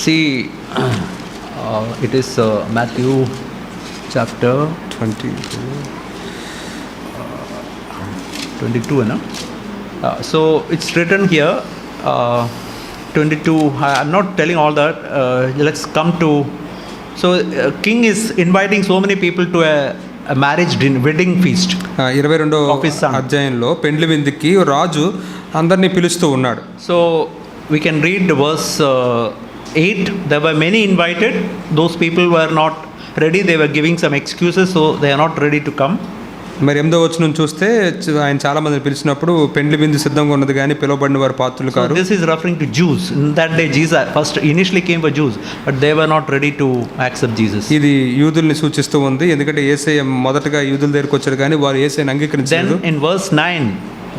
A: See, it is Matthew chapter 22, no? So it's written here, 22. I'm not telling all that. Let's come to. So king is inviting so many people to a marriage wedding feast.
B: 22వ
A: Of his son.
B: అధ్యాయంలో పెండ్లి విందుకి రాజు అందరినీ పిలుస్తూ ఉన్నాడు.
A: So we can read the verse 8. There were many invited. Those people were not ready. They were giving some excuses, so they are not ready to come.
B: మరి 8వ వచనం చూస్తే ఆయన చాలా మందిని పిలిచినప్పుడు పెండ్లి విందు సిద్ధంగా ఉన్నది కానీ పిలువబడిన వారు పాత్రులు
A: So
B: car.
A: this is referring to Jews. In that day, Jesus first initially came for Jews, but they were not ready to accept Jesus.
B: ఇది యూదుల్ని సూచిస్తూ ఉంది, ఎందుకంటే యేసయ్య మొదటగా యూదుల దగ్గరికి వచ్చాడు కానీ వారు యేసయ్యని అంగీకరించలేదు.
A: Then in verse 9,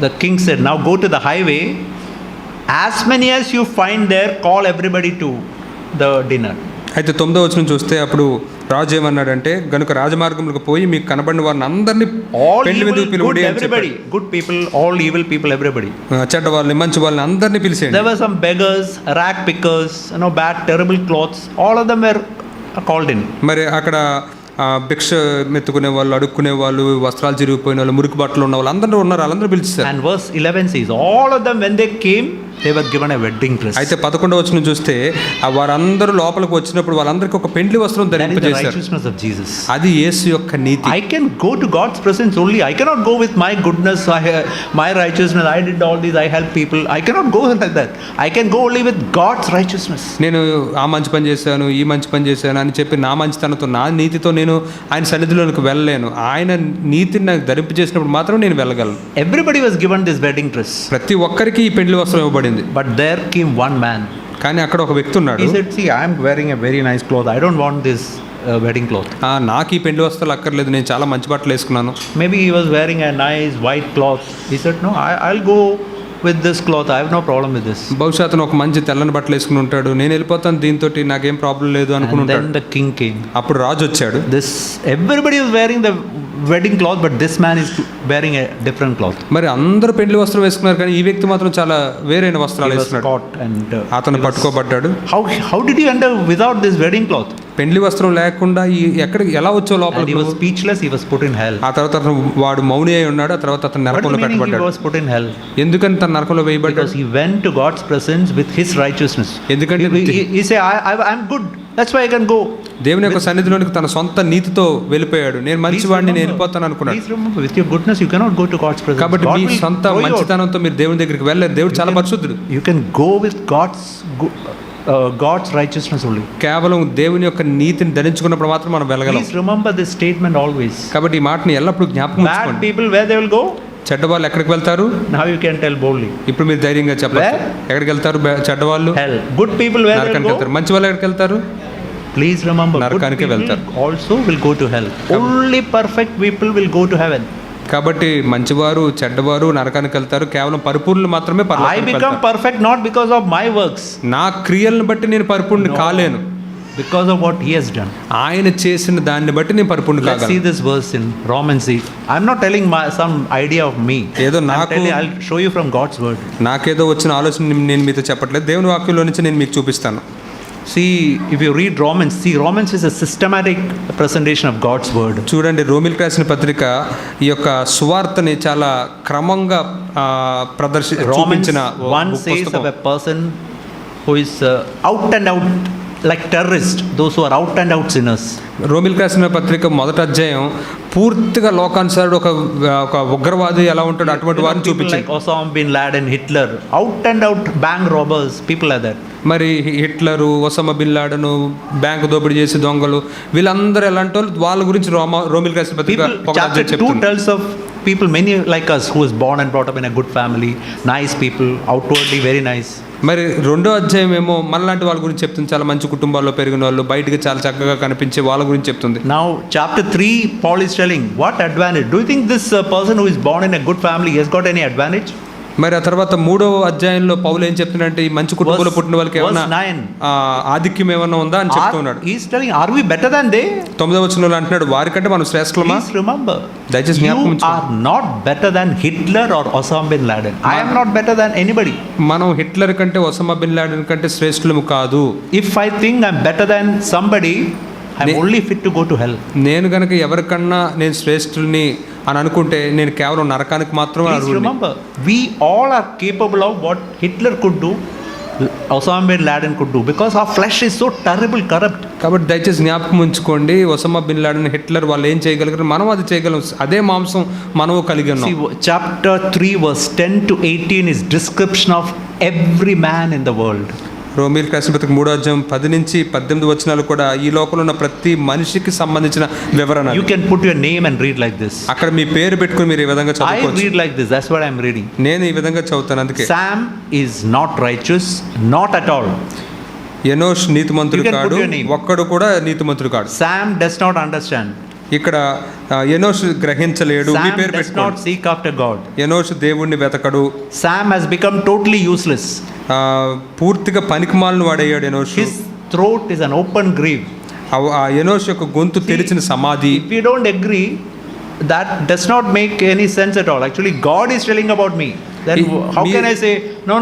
A: the king said, now go to the highway, as many as you find there, call everybody to the dinner.
B: అయితే 9వ వచనం చూస్తే అప్పుడు రాజు ఏమన్నాడంటే గనుక రాజమార్గంలోకి పోయి మీకు కనబడిన వారిని అందరినీ
A: All
B: పెళ్లి
A: evil,
B: విందుకు
A: good,
B: పిలువుడి అని
A: everybody,
B: చెప్పాడు.
A: good people, all evil people, everybody.
B: చెడ్డ వాళ్ళని మంచి వాళ్ళని అందరినీ పిలిచేయండి.
A: There were some beggars, rag pickers, bad, terrible clothes. All of them were called in.
B: మరి అక్కడ భిక్ష మెత్తుకునే వాళ్ళు, అడుక్కునే వాళ్ళు, వస్త్రాలు చిరిగిపోయిన వాళ్ళు, మురికి బట్టలు ఉన్న వాళ్ళు అందరూ ఉన్నారు, వాళ్ళందరూ పిలిచారు.
A: And verse 11 says, all of them when they came, they were given a wedding dress.
B: అయితే 11వ వచనం చూస్తే వారందరూ లోపలికి వచ్చినప్పుడు వాళ్ళందరికీ ఒక పెండ్లి వస్త్రం
A: That is the
B: ధరింపజేశారు.
A: righteousness of Jesus.
B: అది యేసు యొక్క నీతి.
A: I can go to God's presence only. I cannot go with my goodness, my righteousness. I did all this. I helped people. I cannot go like that. I can go only with God's righteousness.
B: నేను ఆ మంచి పని చేశాను, ఈ మంచి పని చేశాను అని చెప్పి నా మంచితనంతో, నా నీతితో నేను ఆయన సన్నిధిలోనికి వెళ్ళలేను. ఆయన నీతిని నాకు ధరింపజేసినప్పుడు మాత్రం నేను వెళ్ళగలను.
A: Everybody was given this wedding dress.
B: ప్రతి ఒక్కరికి ఈ పెండ్లి వస్త్రం ఇవ్వబడింది.
A: But there came one man.
B: కానీ అక్కడ ఒక వ్యక్తి ఉన్నాడు.
A: He said, see, I am wearing a very nice cloth. I don't want this wedding cloth.
B: నాకు ఈ పెండ్లి వస్త్రాలు అక్కర్లేదు, నేను చాలా మంచి బట్టలు వేసుకున్నాను.
A: Maybe he was wearing a nice white cloth. He said, no, I'll go with this cloth. I have no problem with this.
B: బహుశా అతను ఒక మంచి తెల్లని బట్టలు వేసుకుని ఉంటాడు, నేను వెళ్ళిపోతాను దీంతో, నాకేం ప్రాబ్లం లేదు అనుకుని
A: And then
B: ఉంటాడు.
A: the king came.
B: అప్పుడు రాజు వచ్చాడు.
A: Everybody was wearing the wedding cloth, but this man is wearing a different cloth.
B: మరి అందరూ పెండ్లి వస్త్రం వేసుకున్నారు కానీ ఈ వ్యక్తి మాత్రం చాలా వేరైన వస్త్రాలు
A: He was
B: వేసుకున్నాడు.
A: caught and
B: అతను పట్టుకోబడ్డాడు.
A: how did he enter without this wedding cloth?
B: పెండ్లి వస్త్రం లేకుండా ఎక్కడికి ఎలా వచ్చావు
A: And he
B: లోపలికి?
A: was speechless. He was put in hell.
B: ఆ తర్వాత అతను వాడు మౌని అయి ఉన్నాడు. ఆ తర్వాత అతను
A: What
B: నరకంలో
A: do you mean he
B: పెట్టబడ్డాడు.
A: was put in hell?
B: ఎందుకని తన నరకంలో వేయబడ్డాడు?
A: Because he went to God's presence with his righteousness.
B: ఎందుకంటే
A: He said, I'm good. That's why I can go.
B: దేవుని యొక్క సన్నిధిలోనికి తన సొంత నీతితో వెళ్ళిపోయాడు. నేను మంచివాడిని, నేను వెళ్ళిపోతాను అనుకున్నాడు.
A: Please remember, with your goodness you cannot go to God's presence.
B: కాబట్టి
A: God
B: మీ
A: will
B: సొంత
A: throw you out.
B: మంచితనంతో మీరు దేవుని దగ్గరికి వెళ్ళలేరు. దేవుడు చాలా పరిశుద్ధుడు.
A: You can go with God's righteousness only.
B: కేవలం దేవుని యొక్క నీతిని ధరించుకున్నప్పుడు మాత్రం మనం వెళ్ళగలం.
A: Please remember this statement always.
B: కాబట్టి ఈ మాటని ఎల్లప్పుడూ జ్ఞాపకం
A: Bad
B: ఉంచుకోండి.
A: people, where they will go?
B: చెడ్డవాళ్ళు ఎక్కడికి వెళ్తారు?
A: Now you can tell boldly.
B: ఇప్పుడు మీరు ధైర్యంగా చెప్పాలి. ఎక్కడికి వెళ్తారు చెడ్డవాళ్ళు?
A: Hell. Good people, where they
B: నరకానికి
A: will
B: వెళ్తారు.
A: go?
B: మంచి వాళ్ళు ఎక్కడికి వెళ్తారు?
A: Please remember, good
B: నరకానికి
A: people
B: వెళ్తారు.
A: also will go to hell. Only perfect people will go to heaven.
B: కాబట్టి మంచివారు చెడ్డవారు నరకానికి వెళ్తారు. కేవలం పరిపూర్ణులు మాత్రమే
A: I
B: పరలోకానికి
A: become
B: వెళ్తారు.
A: perfect not because of my works,
B: నా క్రియలను బట్టి నేను పరిపూర్ణుని కాలేను,
A: because of what he has done.
B: ఆయన చేసిన దాన్ని బట్టి నేను పరిపూర్ణ
A: Let's see
B: కాగలను.
A: this verse in Romans 8. I'm not telling some idea of me.
B: ఏదో నాకు
A: I'll show you from God's word.
B: నాకేదో వచ్చిన ఆలోచన నేను మీతో చెప్పట్లేదు. దేవుని వాక్యంలో నుంచి నేను మీకు చూపిస్తాను.
A: See, if you read Romans, Romans is a systematic presentation of God's word.
B: చూడండి, రోమిల్కి రాసిన పత్రిక ఈ యొక్క సువార్తని చాలా క్రమంగా
A: Romans
B: చూపించిన
A: 1 says of a person who is out and out like terrorist, those who are out and out sinners.
B: రోమిల్కి రాసిన పత్రిక మొదటి అధ్యాయం పూర్తిగా లోకానుసారుడు ఒక ఉగ్రవాది ఎలా ఉంటాడో అటువంటి వారిని చూపించింది.
A: Like Osama bin Laden, Hitler, out and out bank robbers, people like that.
B: మరి Hitler, Osama bin Laden, bank దోపిడీ చేసే దొంగలు, వీళ్ళందరూ ఎలాంటి వాళ్ళు, వాళ్ళ గురించి రోమిల్కి రాసిన పత్రిక
A: Chapter 2 tells of people, many like us, who was born and brought up in a good family, nice people, outwardly very nice.
B: మరి రెండో అధ్యాయం ఏమో మనలాంటి వాళ్ళ గురించి చెప్తుంది, చాలా మంచి కుటుంబాల్లో పెరిగిన వాళ్ళు, బయటికి చాలా చక్కగా కనిపించే వాళ్ళ గురించి చెప్తుంది.
A: Now chapter 3, Paul is telling what advantage. Do you think this person who is born in a good family has got any advantage?
B: మరి ఆ తర్వాత మూడో అధ్యాయంలో పౌలు ఏం చెప్తున్నాడంటే ఈ మంచి కుటుంబంలో పుట్టిన వాళ్ళకి ఏమన్నా ఆధిక్యం ఏమన్నా ఉందా అని చెప్తున్నాడు.
A: He's telling, are we better than they?
B: 9వ వచనంలో అంటున్నాడు, వారికంటే మనం శ్రేష్ఠులమా?
A: Please remember,
B: దయచేసి
A: you are not better than Hitler or Osama bin Laden. I am not better than anybody.
B: మనం హిట్లర్ కంటే, ఒసామా బిన్ లాడెన్ కంటే శ్రేష్ఠులము కాదు.
A: If I think I'm better than somebody, I'm only fit to go to hell.
B: నేను గనక ఎవరికన్నా నేను శ్రేష్ఠుల్ని అని అనుకుంటే నేను కేవలం నరకానికి మాత్రమే అర్హుడిని.
A: Remember, we all are capable of what Hitler could do, Osama bin Laden could do, because our flesh is so terrible, corrupt.
B: కాబట్టి దయచేసి జ్ఞాపకం ఉంచుకోండి, ఒసామా బిన్ లాడెన్, హిట్లర్ వాళ్ళు ఏం చేయగలిగారు, మనం అది చేయగలం. అదే మాంసం మనము కలిగి ఉన్నాం.
A: Chapter 3 verse 10 to 18 is description of every man in the world.
B: రోమిల్కి రాసిన పత్రిక 3వ అధ్యాయం 10 నుంచి 18 వచనాలు కూడా ఈ లోకంలో ఉన్న ప్రతి మనిషికి సంబంధించిన వివరణ.
A: You can put your name and read like this.
B: అక్కడ మీ పేరు పెట్టుకొని మీరు ఈ విధంగా చదువుకోవచ్చు.
A: I read like this, that's what I am reading.
B: నేను ఈ విధంగా చదువుతాను. అందుకే
A: Sam is not righteous, not at all.
B: Enosh నీతిమంతుడు కాడు, ఒక్కడు కూడా నీతిమంతుడు కాడు.
A: Sam does not understand.
B: ఇక్కడ ఎనోష్ గ్రహించలేడు. మీ పేరు
A: does not seek after God.
B: Enosh దేవుణ్ణి వెతకడు.
A: Sam has become totally useless.
B: పూర్తిగా పనికిమాలిన వాడయ్యాడు Enosh.
A: His throat is an open grave.
B: ఆ ఎనోష్ యొక్క గొంతు తెరిచిన సమాధి.
A: If you don't agree, that does not make any sense at all. Actually, God is telling about me. Then how can I say no,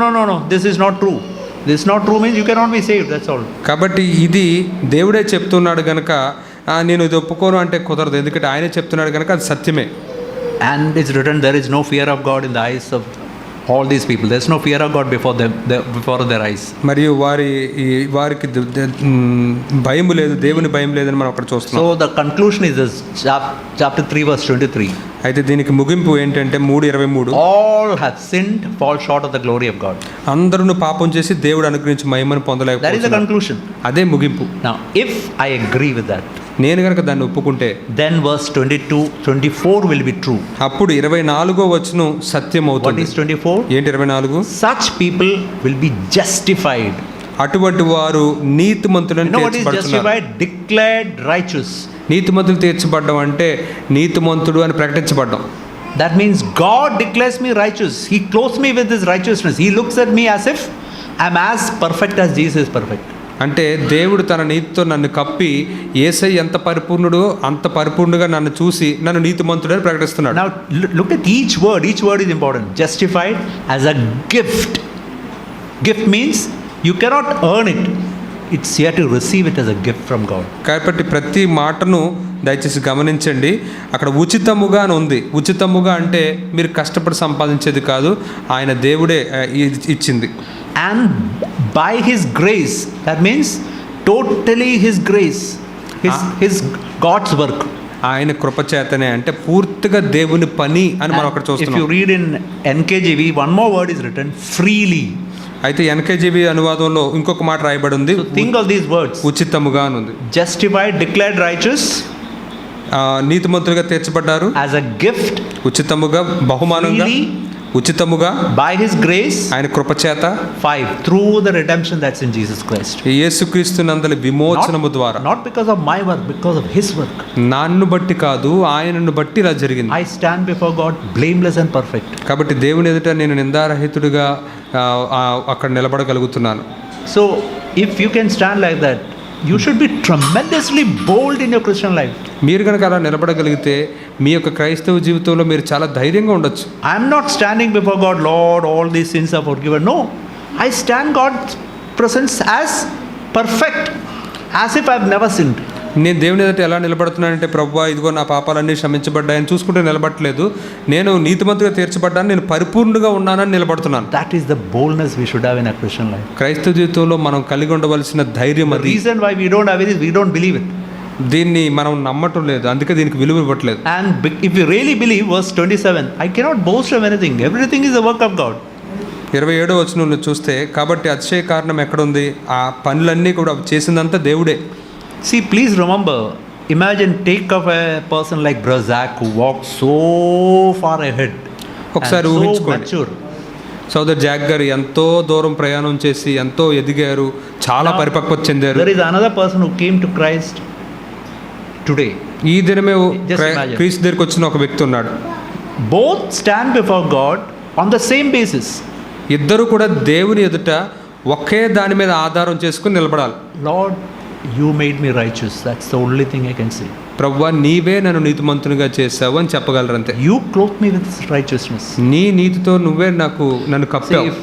A: this is not true? This is not true means you cannot be saved, that's all.
B: కాబట్టి ఇది దేవుడే చెప్తున్నాడు గనక నేను ఇది ఒప్పుకోను అంటే కుదరదు, ఎందుకంటే ఆయనే చెప్తున్నాడు కనుక అది సత్యమే.
A: And it's written, there is no fear of God in the eyes of all these people. There's no fear of God before them, before their eyes.
B: మరియు వారికి భయం లేదు, దేవుని భయం లేదని మనం అక్కడ చూస్తున్నాం.
A: So the conclusion is this, chapter 3 verse 23.
B: అయితే దీనికి ముగింపు ఏంటంటే 3:23,
A: all have sinned, fall short of the glory of God.
B: అందరూ పాపం చేసి దేవుడు అనుగ్రహించి మహిమను పొందలేకపోతున్నారు.
A: That is the conclusion.
B: అదే ముగింపు.
A: Now if I agree with that,
B: నేను కనుక దాన్ని ఒప్పుకుంటే
A: then verse 22-24 will be true.
B: అప్పుడు 24వ వచనం సత్యం అవుతుంది.
A: What is 24?
B: ఏంటి 24?
A: Such people will be justified.
B: అటువంటి వారు నీతిమంతులను
A: తీర్చబడుతున్నారు. Declared righteous.
B: నీతిమంతులు తీర్చబడ్డం అంటే నీతిమంతుడు అని ప్రకటించబడ్డం.
A: That means God declares me righteous. He clothes me with His righteousness. He looks at me as if I'm as perfect as Jesus is perfect.
B: అంటే దేవుడు తన నీతితో నన్ను కప్పి యేసయ్య ఎంత పరిపూర్ణుడు అంత పరిపూర్ణుగా నన్ను చూసి నన్ను నీతిమంతుడని ప్రకటిస్తున్నాడు.
A: Now look at each word is important. Justified as a gift. Gift means you cannot earn it. It's here to receive it as a gift from God.
B: కాబట్టి ప్రతి మాటను దయచేసి గమనించండి. అక్కడ ఉచితముగా అని ఉంది. ఉచితముగా అంటే మీరు కష్టపడి సంపాదించేది కాదు, ఆయన దేవుడే ఇచ్చింది.
A: And by His grace, that means totally His grace, His God's work.
B: ఆయన కృపచేతనే అంటే పూర్తిగా దేవుని పని అని మనం అక్కడ చూస్తున్నాం.
A: If you read in NKJV, one more word is written, freely.
B: అయితే ఎన్కేజీబీ అనువాదంలో ఇంకొక మాట రాయబడి ఉంది.
A: Think of these words.
B: ఉచితముగా అని ఉంది.
A: Justified, declared righteous,
B: నీతిమంతులుగా తీర్చబడ్డారు.
A: as a gift,
B: ఉచితముగా, బహుమానంగా, ఉచితముగా,
A: by His grace,
B: ఆయన కృపచేత.
A: 5 through the redemption that's in Jesus Christ.
B: యేసుక్రీస్తు నందలి విమోచనము ద్వారా.
A: Not because of my work, because of His work.
B: నన్ను బట్టి కాదు, ఆయనను బట్టి ఇలా జరిగింది.
A: I stand before God blameless and perfect.
B: కాబట్టి దేవుని ఎదుట నేను నిందారహితుడిగా అక్కడ నిలబడగలుగుతున్నాను.
A: So if you can stand like that, you should be tremendously bold in your Christian life.
B: మీరు కనుక అలా నిలబడగలిగితే మీ యొక్క క్రైస్తవ జీవితంలో మీరు చాలా ధైర్యంగా ఉండొచ్చు.
A: I am not standing before God, Lord, all these sins are forgiven. No, I stand God's presence as perfect, as if I've never sinned.
B: నేను దేవుని ఎదుట ఎలా నిలబడుతున్నానంటే, ప్రభువా ఇదిగో నా పాపాలన్నీ క్షమించబడ్డాయని చూసుకుంటే నిలబడట్లేదు. నేను నీతిమంతుగా తీర్చబడ్డాను, నేను పరిపూర్ణంగా ఉన్నానని నిలబడుతున్నాను.
A: That is the boldness we should have in a Christian life.
B: క్రైస్తవ జీవితంలో మనం కలిగి ఉండవలసిన ధైర్యం
A: The
B: అది.
A: reason why we don't have it is we don't believe it.
B: దీన్ని మనం నమ్మటం లేదు, అందుకే దీనికి విలువ ఇవ్వట్లేదు.
A: And if we really believe, verse 27, I cannot boast of anything. Everything is the work of God.
B: 27వ వచనంలో చూస్తే, కాబట్టి అతిశయ కారణం ఎక్కడుంది? ఆ పనులన్నీ కూడా చేసిందంతా దేవుడే.
A: See, please remember, imagine, take of a person like Brother Zach who walked so far ahead
B: ఒకసారి
A: and so
B: ఊహించుకోండి.
A: mature.
B: సోదర్ జాక్ గారు ఎంతో దూరం ప్రయాణం చేసి ఎంతో ఎదిగారు, చాలా
A: Now,
B: పరిపక్వత చెందారు.
A: there is another person who came to Christ today.
B: ఈ దినమే
A: Just imagine.
B: క్రీస్తు దగ్గరికి వచ్చిన ఒక వ్యక్తి ఉన్నాడు.
A: Both stand before God on the same basis.
B: ఇద్దరు కూడా దేవుని ఎదుట ఒకే దాని మీద ఆధారం చేసుకుని నిలబడాలి.
A: Lord, you made me righteous. That's the only thing I can say.
B: ప్రభువా నీవే నన్ను నీతిమంతునిగా చేసావు అని చెప్పగలరంతే.
A: You clothed me with righteousness.
B: నీ నీతితో నువ్వే నన్ను
A: See,
B: కప్పావు.
A: if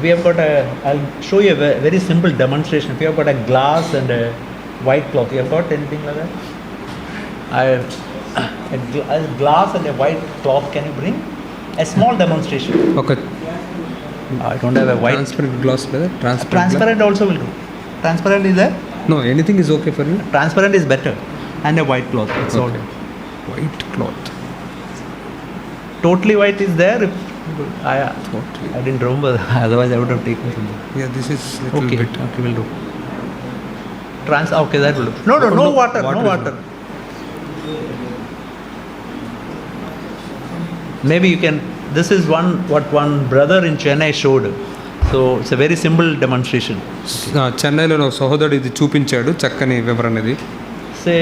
A: we have got I'll show you a very simple demonstration. If you have got a glass and a white cloth, you have got anything like that? A glass and a white cloth, can you bring? A small demonstration.
B: ఒక
A: I don't have a white.
B: Transparent glass లేదా
A: Transparent also will go. Transparent is there?
B: Know anything is okay for you.
A: Transparent is better. And a white cloth. It's all.
B: White cloth.
A: Totally white is there. If
B: Totally.
A: I didn't remember. Otherwise, I would have taken something.
B: Yeah this is
A: Okay, okay, will do. Okay, that will do. No water, no water. Maybe you can. This is what one brother in Chennai showed. So it's a very simple demonstration.
B: చెన్నైలో ఒక సహోదరుడు ఇది చూపించాడు, చక్కని వివరణ ఇది.
A: Say,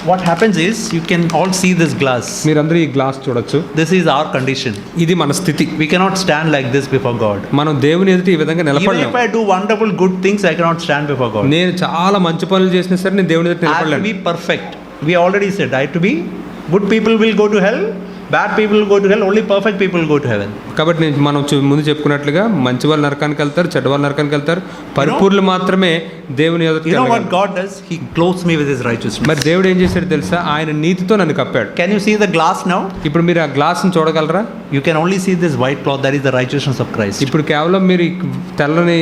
A: what happens is, you can all see this glass.
B: మీరందరూ ఈ గ్లాస్ చూడొచ్చు.
A: This is our condition.
B: ఇది మన స్థితి.
A: We cannot stand like this before God.
B: మనం దేవుని ఎదుట ఈ విధంగా
A: Even
B: నిలబడలేము.
A: if I do wonderful good things, I cannot stand before God.
B: నేను చాలా మంచి పనులు చేసినా సరే నేను దేవుని ఎదుట
A: I have to
B: నిలబడలేను.
A: be perfect. We already said, I have to be. Good people will go to hell. Bad people will go to hell. Only perfect people will go to heaven.
B: కాబట్టి మనం ముందు చెప్పుకున్నట్లుగా మంచి వాళ్ళు నరకానికి వెళ్తారు, చెడ్డ వాళ్ళు నరకానికి వెళ్తారు, పరిపూర్ణులు మాత్రమే దేవుని ఎదుట
A: You know what
B: వెళ్ళగలరు.
A: God does? He clothes me with His righteousness.
B: మరి దేవుడు ఏం చేశాడు తెలుసా? ఆయన నీతితో నన్ను కప్పాడు.
A: Can you see the glass now?
B: ఇప్పుడు మీరు ఆ గ్లాస్ని చూడగలరా?
A: You can only see this white cloth. That is the righteousness of Christ.
B: ఇప్పుడు కేవలం మీరు ఈ తెల్లని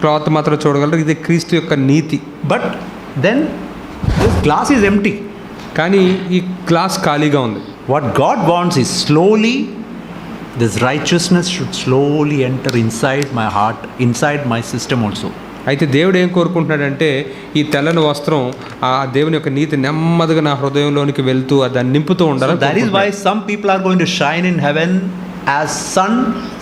B: క్లాత్ మాత్రం చూడగలరు. ఇది క్రీస్తు యొక్క నీతి.
A: But then this glass is empty.
B: కానీ ఈ గ్లాస్ ఖాళీగా ఉంది.
A: What God wants is slowly, this righteousness should slowly enter inside my heart, inside my system also.
B: అయితే దేవుడు ఏం కోరుకుంటున్నాడంటే, ఈ తెల్లని వస్త్రం ఆ దేవుని యొక్క నీతి నెమ్మదిగా నా హృదయంలోనికి వెళ్తూ దాన్ని నింపుతూ ఉండాలి.
A: So that is why some people are going to shine in heaven as sun,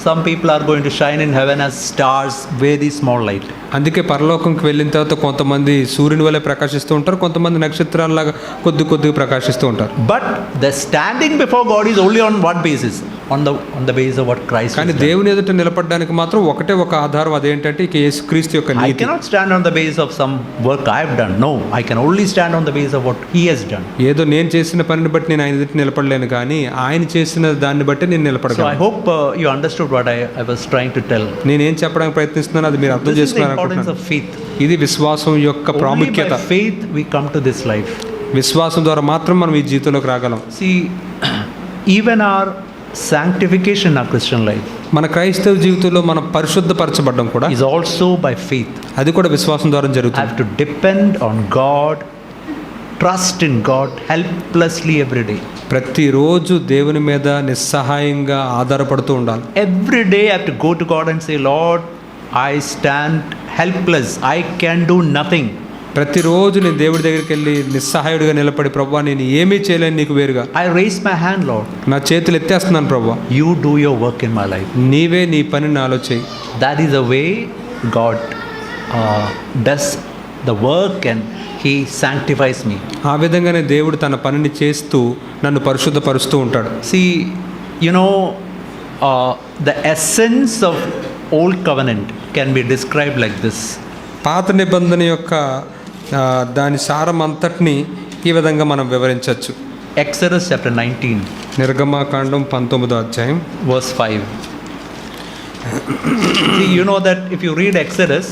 A: some people are going to shine in heaven as stars, very small light.
B: అందుకే పరలోకంకి వెళ్ళిన తర్వాత కొంతమంది సూర్యుని వలె ప్రకాశిస్తూ ఉంటారు, కొంతమంది నక్షత్రాలలాగా కొద్దిగా ప్రకాశిస్తూ ఉంటారు.
A: But the standing before God is only on what basis? On the basis of what Christ
B: కానీ
A: has done.
B: దేవుని ఎదుట నిలబడడానికి మాత్రం ఒకటే ఒక ఆధారం, అదేంటంటే ఇక యేసుక్రీస్తు యొక్క
A: I
B: NITI.
A: cannot stand on the basis of some work I have done. No, I can only stand on the basis of what He has done.
B: ఏదో నేను చేసిన పనిని బట్టి నేను ఆయన ఎదుట నిలబడలేను, కానీ ఆయన చేసిన దాన్ని బట్టి నేను
A: So I
B: నిలబడగలను.
A: hope you understood what I was trying to tell.
B: నేనేం చెప్పడానికి ప్రయత్నిస్తున్నాను అది మీరు అర్థం
A: This is the importance
B: చేసుకున్నారనుకుంటున్నాను.
A: of faith.
B: ఇది విశ్వాసం యొక్క
A: Only
B: ప్రాముఖ్యత.
A: by faith we come to this life.
B: విశ్వాసం ద్వారా మాత్రం మనం ఈ జీవితంలోకి రాగలం.
A: See, even our sanctification in our Christian life
B: మన క్రైస్తవ జీవితంలో మనం పరిశుద్ధపరచబడడం కూడా
A: is also by faith.
B: అది కూడా విశ్వాసం ద్వారా
A: I
B: జరుగుతుంది.
A: have to depend on God, trust in God helplessly every day.
B: ప్రతిరోజు దేవుని మీద నిస్సహాయంగా ఆధారపడుతూ ఉండాలి.
A: Every day I have to go to God and say, Lord, I stand helpless. I can do nothing.
B: ప్రతిరోజు నేను దేవుడి దగ్గరికి వెళ్ళి నిస్సహాయుడిగా నిలబడి, ప్రభువా నేను ఏమీ చేయలేను నీకు వేరుగా.
A: I raise my hand, Lord.
B: నా చేతులు ఎత్తేస్తున్నాను ప్రభువా,
A: You do your work in my life.
B: నీవే నీ పని నాలో చేయి.
A: That is the way God does the work and He sanctifies me.
B: ఆ విధంగానే దేవుడు తన పనిని చేస్తూ నన్ను పరిశుద్ధపరుస్తూ ఉంటాడు.
A: See, the essence of old covenant can be described like this.
B: పాత నిబంధన యొక్క దాని సారం అంతటిని ఈ విధంగా మనం వివరించవచ్చు.
A: Exodus chapter 19,
B: నిర్గమాకాండం 19వ అధ్యాయం
A: verse 5. See, you know that if you read Exodus,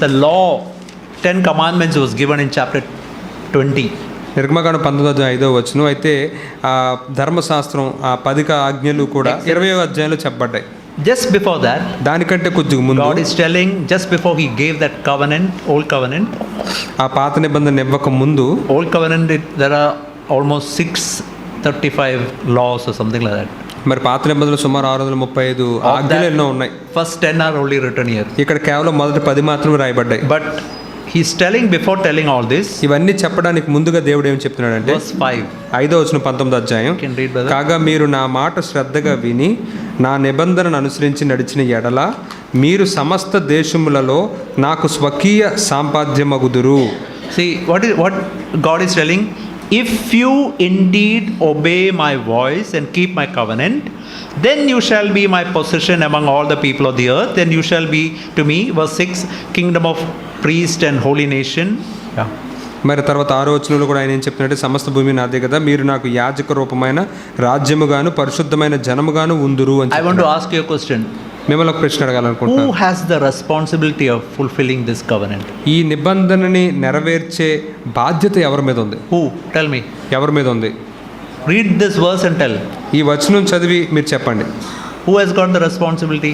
A: the law, 10 commandments was given in chapter 20.
B: నిర్గమకాండం 19:5 అయితే ఆ ధర్మశాస్త్రం ఆ 10 ఆజ్ఞలు కూడా 20వ అధ్యాయంలో చెప్పబడ్డాయి.
A: Just before that,
B: దానికంటే కొద్దిగా ముందు
A: God is telling, just before he gave that covenant, old covenant,
B: ఆ పాత నిబంధన ఇవ్వక ముందు
A: old covenant, there are almost 635 laws or something like that.
B: మరి పాత నిబంధనలు సుమారు 635 ఆజ్ఞలు ఎన్నో ఉన్నాయి.
A: First 10 are only written here.
B: ఇక్కడ కేవలం మొదటి 10 మాత్రమే రాయబడ్డాయి.
A: But he's telling, before telling all this,
B: ఇవన్నీ చెప్పడానికి ముందుగా దేవుడు ఏం చెప్తున్నాడంటే
A: verse 5.
B: 5వ వచనం 19వ అధ్యాయం,
A: You can read, brother.
B: కాగా మీరు నా మాట శ్రద్ధగా విని నా నిబంధనను అనుసరించి నడిచిన ఎడల మీరు సమస్త దేశములలో నాకు స్వకీయ సాంపాద్యమగుదురు.
A: See, what God is telling, if you indeed obey my voice and keep my covenant, then you shall be my possession among all the people of the earth, then you shall be to me, verse 6, kingdom of priest and holy nation. Yeah.
B: మరి తర్వాత 6వ వచనంలో కూడా ఆయన ఏం చెప్తున్నాడంటే సమస్త భూమి నాదే కదా, మీరు నాకు యాజక రూపమైన రాజ్యముగాను పరిశుద్ధమైన జనముగాను ఉందురు అని.
A: I want to ask you a question.
B: మిమ్మల్ని ఒక ప్రశ్న
A: Who
B: అడగాలనుకుంటున్నాను.
A: has the responsibility of fulfilling this covenant?
B: ఈ నిబంధనని నెరవేర్చే బాధ్యత ఎవరి మీద ఉంది?
A: Who? Tell me.
B: ఎవరి మీద ఉంది?
A: Read this verse and tell.
B: ఈ వచనం చదివి మీరు చెప్పండి.
A: Who has got the responsibility?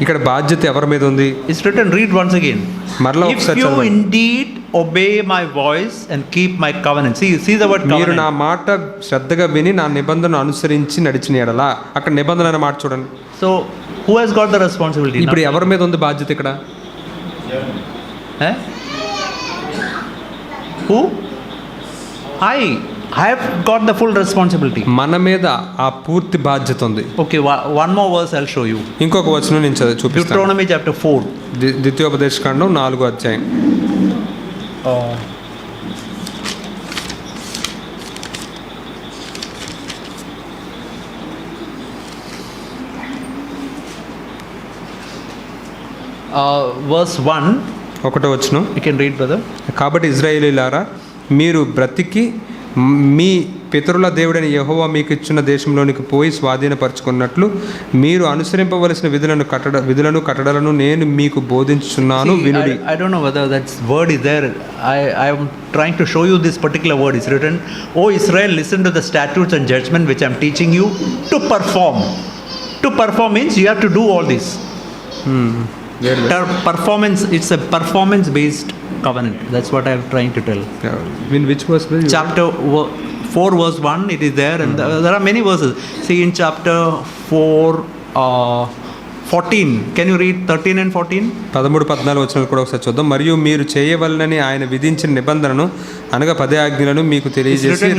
B: ఇక్కడ బాధ్యత ఎవరి మీద ఉంది?
A: It's written, read once again.
B: మరలా
A: If
B: ఒకసారి
A: you
B: చదవండి.
A: indeed obey my voice and keep my covenant. See the word
B: మీరు నా
A: covenant.
B: మాట శ్రద్ధగా విని నా నిబంధనను అనుసరించి నడిచిన ఎడల, అక్కడ నిబంధన అనే మాట చూడండి.
A: So, who has got the responsibility?
B: ఇప్పుడు
A: Now?
B: ఎవరి మీద ఉంది బాధ్యత ఇక్కడ?
A: Eh? Who? I have got the full responsibility.
B: మన మీద ఆ పూర్తి బాధ్యత ఉంది.
A: Okay, one more verse I'll show you.
B: ఇంకొక వచనం నేను చూపిస్తాను.
A: Deuteronomy chapter 4.
B: ద్వితీయోపదేశకాండం 4వ అధ్యాయం.
A: Verse 1.
B: 1వ వచనం.
A: You can read, brother.
B: కాబట్టి ఇశ్రాయేలీయులారా, మీరు బ్రతికి మీ పితరుల దేవుడైన యెహోవా మీకు ఇచ్చిన దేశంలోనికి పోయి స్వాధీనపరచుకున్నట్లు మీరు అనుసరింపవలసిన విధులను కట్టడలను నేను మీకు బోధించుచున్నాను, వినుడి.
A: I don't know whether that word is there. I am trying to show you this particular word. It's written, O Israel, listen to the statutes and judgment which I am teaching you to perform. To perform means you have to do all this. Performance, it's a performance based covenant. That's what I am trying to tell.
B: In which verse?
A: Chapter 4 verse 1, it is there, and there are many verses. See in chapter 4 14. Can you read 13 and 14?
B: 13-14 వచనాలు కూడా ఒకసారి చూద్దాం. మరియు మీరు చేయవలనని ఆయన విధించిన నిబంధనను అనగా 10 ఆజ్ఞలను మీకు తెలియజేసి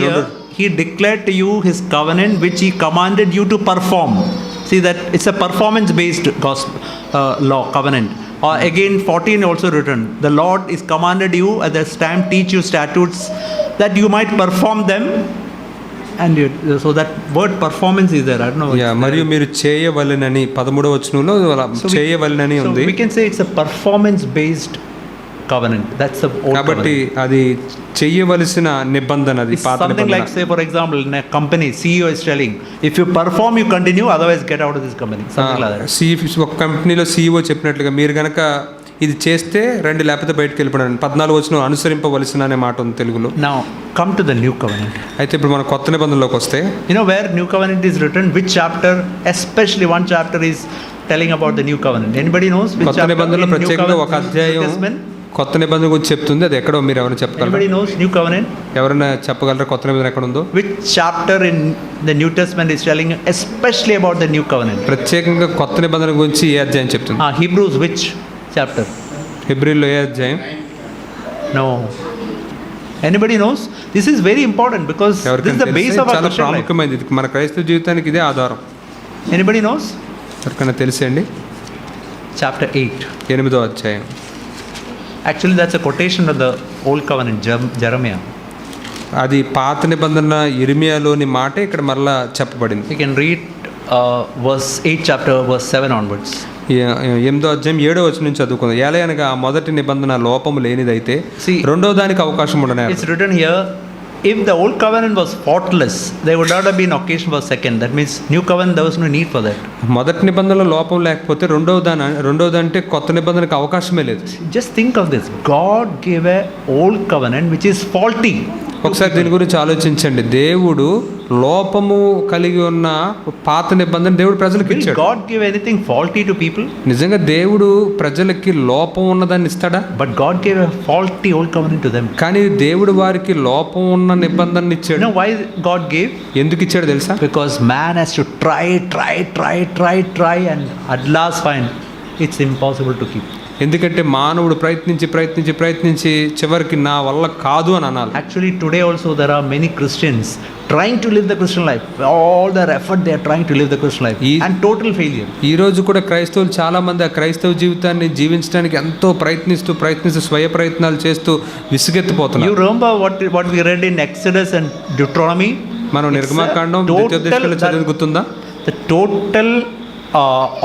A: he declared to you his covenant which he commanded you to perform. See that it's a performance based gospel law covenant. Or again 14 also written, the Lord is commanded you at this time teach you statutes that you might perform them, and so that word performance is there. I don't know.
B: మరియు మీరు చేయవలెనని 13వ వచనంలో చేయవలెనని ఉంది.
A: We can say it's a performance based covenant. That's the old
B: కాబట్టి
A: covenant.
B: అది చేయవలసిన నిబంధన, అది పాత
A: Something
B: నిబంధన.
A: like, say for example, in a company CEO is telling, if you perform you continue, otherwise get out of this company. Something like that.
B: ఒక కంపెనీలో CEO చెప్పినట్లుగా మీరు గనక ఇది చేస్తే రండి, లేకపోతే బయటకు వెళ్ళిపోయాను. 14వ వచనం అనుసరింపవలసిన అనే మాట ఉంది తెలుగులో.
A: Now come to the new covenant.
B: అయితే ఇప్పుడు మన కొత్త నిబంధనలోకి వస్తే,
A: you know where new covenant is written, which chapter, especially one chapter is telling about the new covenant. Anybody knows which
B: కొత్త
A: chapter
B: నిబంధనలో
A: in new
B: ప్రత్యేకంగా ఒక
A: covenant?
B: అధ్యాయం కొత్త నిబంధన గురించి చెప్తుంది. అది ఎక్కడో మీరు ఎవరైనా చెప్పగలరా?
A: Anybody knows new covenant?
B: ఎవరైనా చెప్పగలరా కొత్త నిబంధన ఎక్కడ ఉందో?
A: Which chapter in the New Testament is telling especially about the new covenant?
B: ప్రత్యేకంగా కొత్త నిబంధన గురించి ఏ అధ్యాయం చెప్తుంది?
A: Hebrews which chapter?
B: హెబ్రీలో ఏ అధ్యాయం?
A: No. Anybody knows? This is very important because this is the base of our
B: చాలా
A: Christian life.
B: ప్రాముఖ్యమైనది. ఇది మన క్రైస్తవ జీవితానికి ఇదే ఆధారం.
A: Anybody knows?
B: ఎవరికైనా తెలిసేయండి.
A: Chapter 8.
B: 8వ అధ్యాయం.
A: Actually that's a quotation of the old covenant, Jeremiah.
B: అది పాత నిబంధన ఇర్మియాలోని మాట ఇక్కడ మరలా చెప్పబడింది.
A: You can read verse 8 chapter verse 7 onwards.
B: 8వ అధ్యాయం 7వ వచనం నుంచి చదువుకుందాం. ఏలయనగా ఆ మొదటి నిబంధన లోపము లేనిదైతే
A: See,
B: రెండో దానికి అవకాశం ఉండనే.
A: It's written here, if the old covenant was faultless, there would not have been occasion for second. That means new covenant, there was no need for that.
B: మొదటి నిబంధనలో లోపం లేకపోతే రెండవదంటే కొత్త నిబంధనకు అవకాశమే లేదు.
A: Just think of this. God gave a old covenant which is faulty.
B: ఒకసారి దీని గురించి ఆలోచించండి. దేవుడు లోపము కలిగి ఉన్న పాత నిబంధన దేవుడు ప్రజలకు ఇచ్చాడు.
A: Will God give anything faulty to people?
B: నిజంగా దేవుడు ప్రజలకి లోపం ఉన్నదాన్ని ఇస్తాడా?
A: But God gave a faulty old covenant to them.
B: కానీ దేవుడు వారికి లోపం ఉన్న నిబంధనని ఇచ్చాడు.
A: You know why God gave?
B: ఎందుకు ఇచ్చాడు తెలుసా?
A: Because man has to try and at last find it's impossible to keep.
B: ఎందుకంటే మానవుడు ప్రయత్నించి చివరికి నా వల్ల కాదు అని అనాలి.
A: Actually today also there are many Christians trying to live the Christian life. All their effort they are trying to live the Christian life and total failure.
B: ఈ రోజు కూడా క్రైస్తవులు చాలా మంది ఆ క్రైస్తవ జీవితాన్ని జీవించడానికి ఎంతో ప్రయత్నిస్తూ స్వయ ప్రయత్నాలు చేస్తూ విసుగెత్తిపోతున్నారు.
A: You remember what we read in Exodus and Deuteronomy?
B: మనం నిర్గమకాండం ద్వితీయోపదేశకాండం చదివిన గుర్తుందా?
A: The total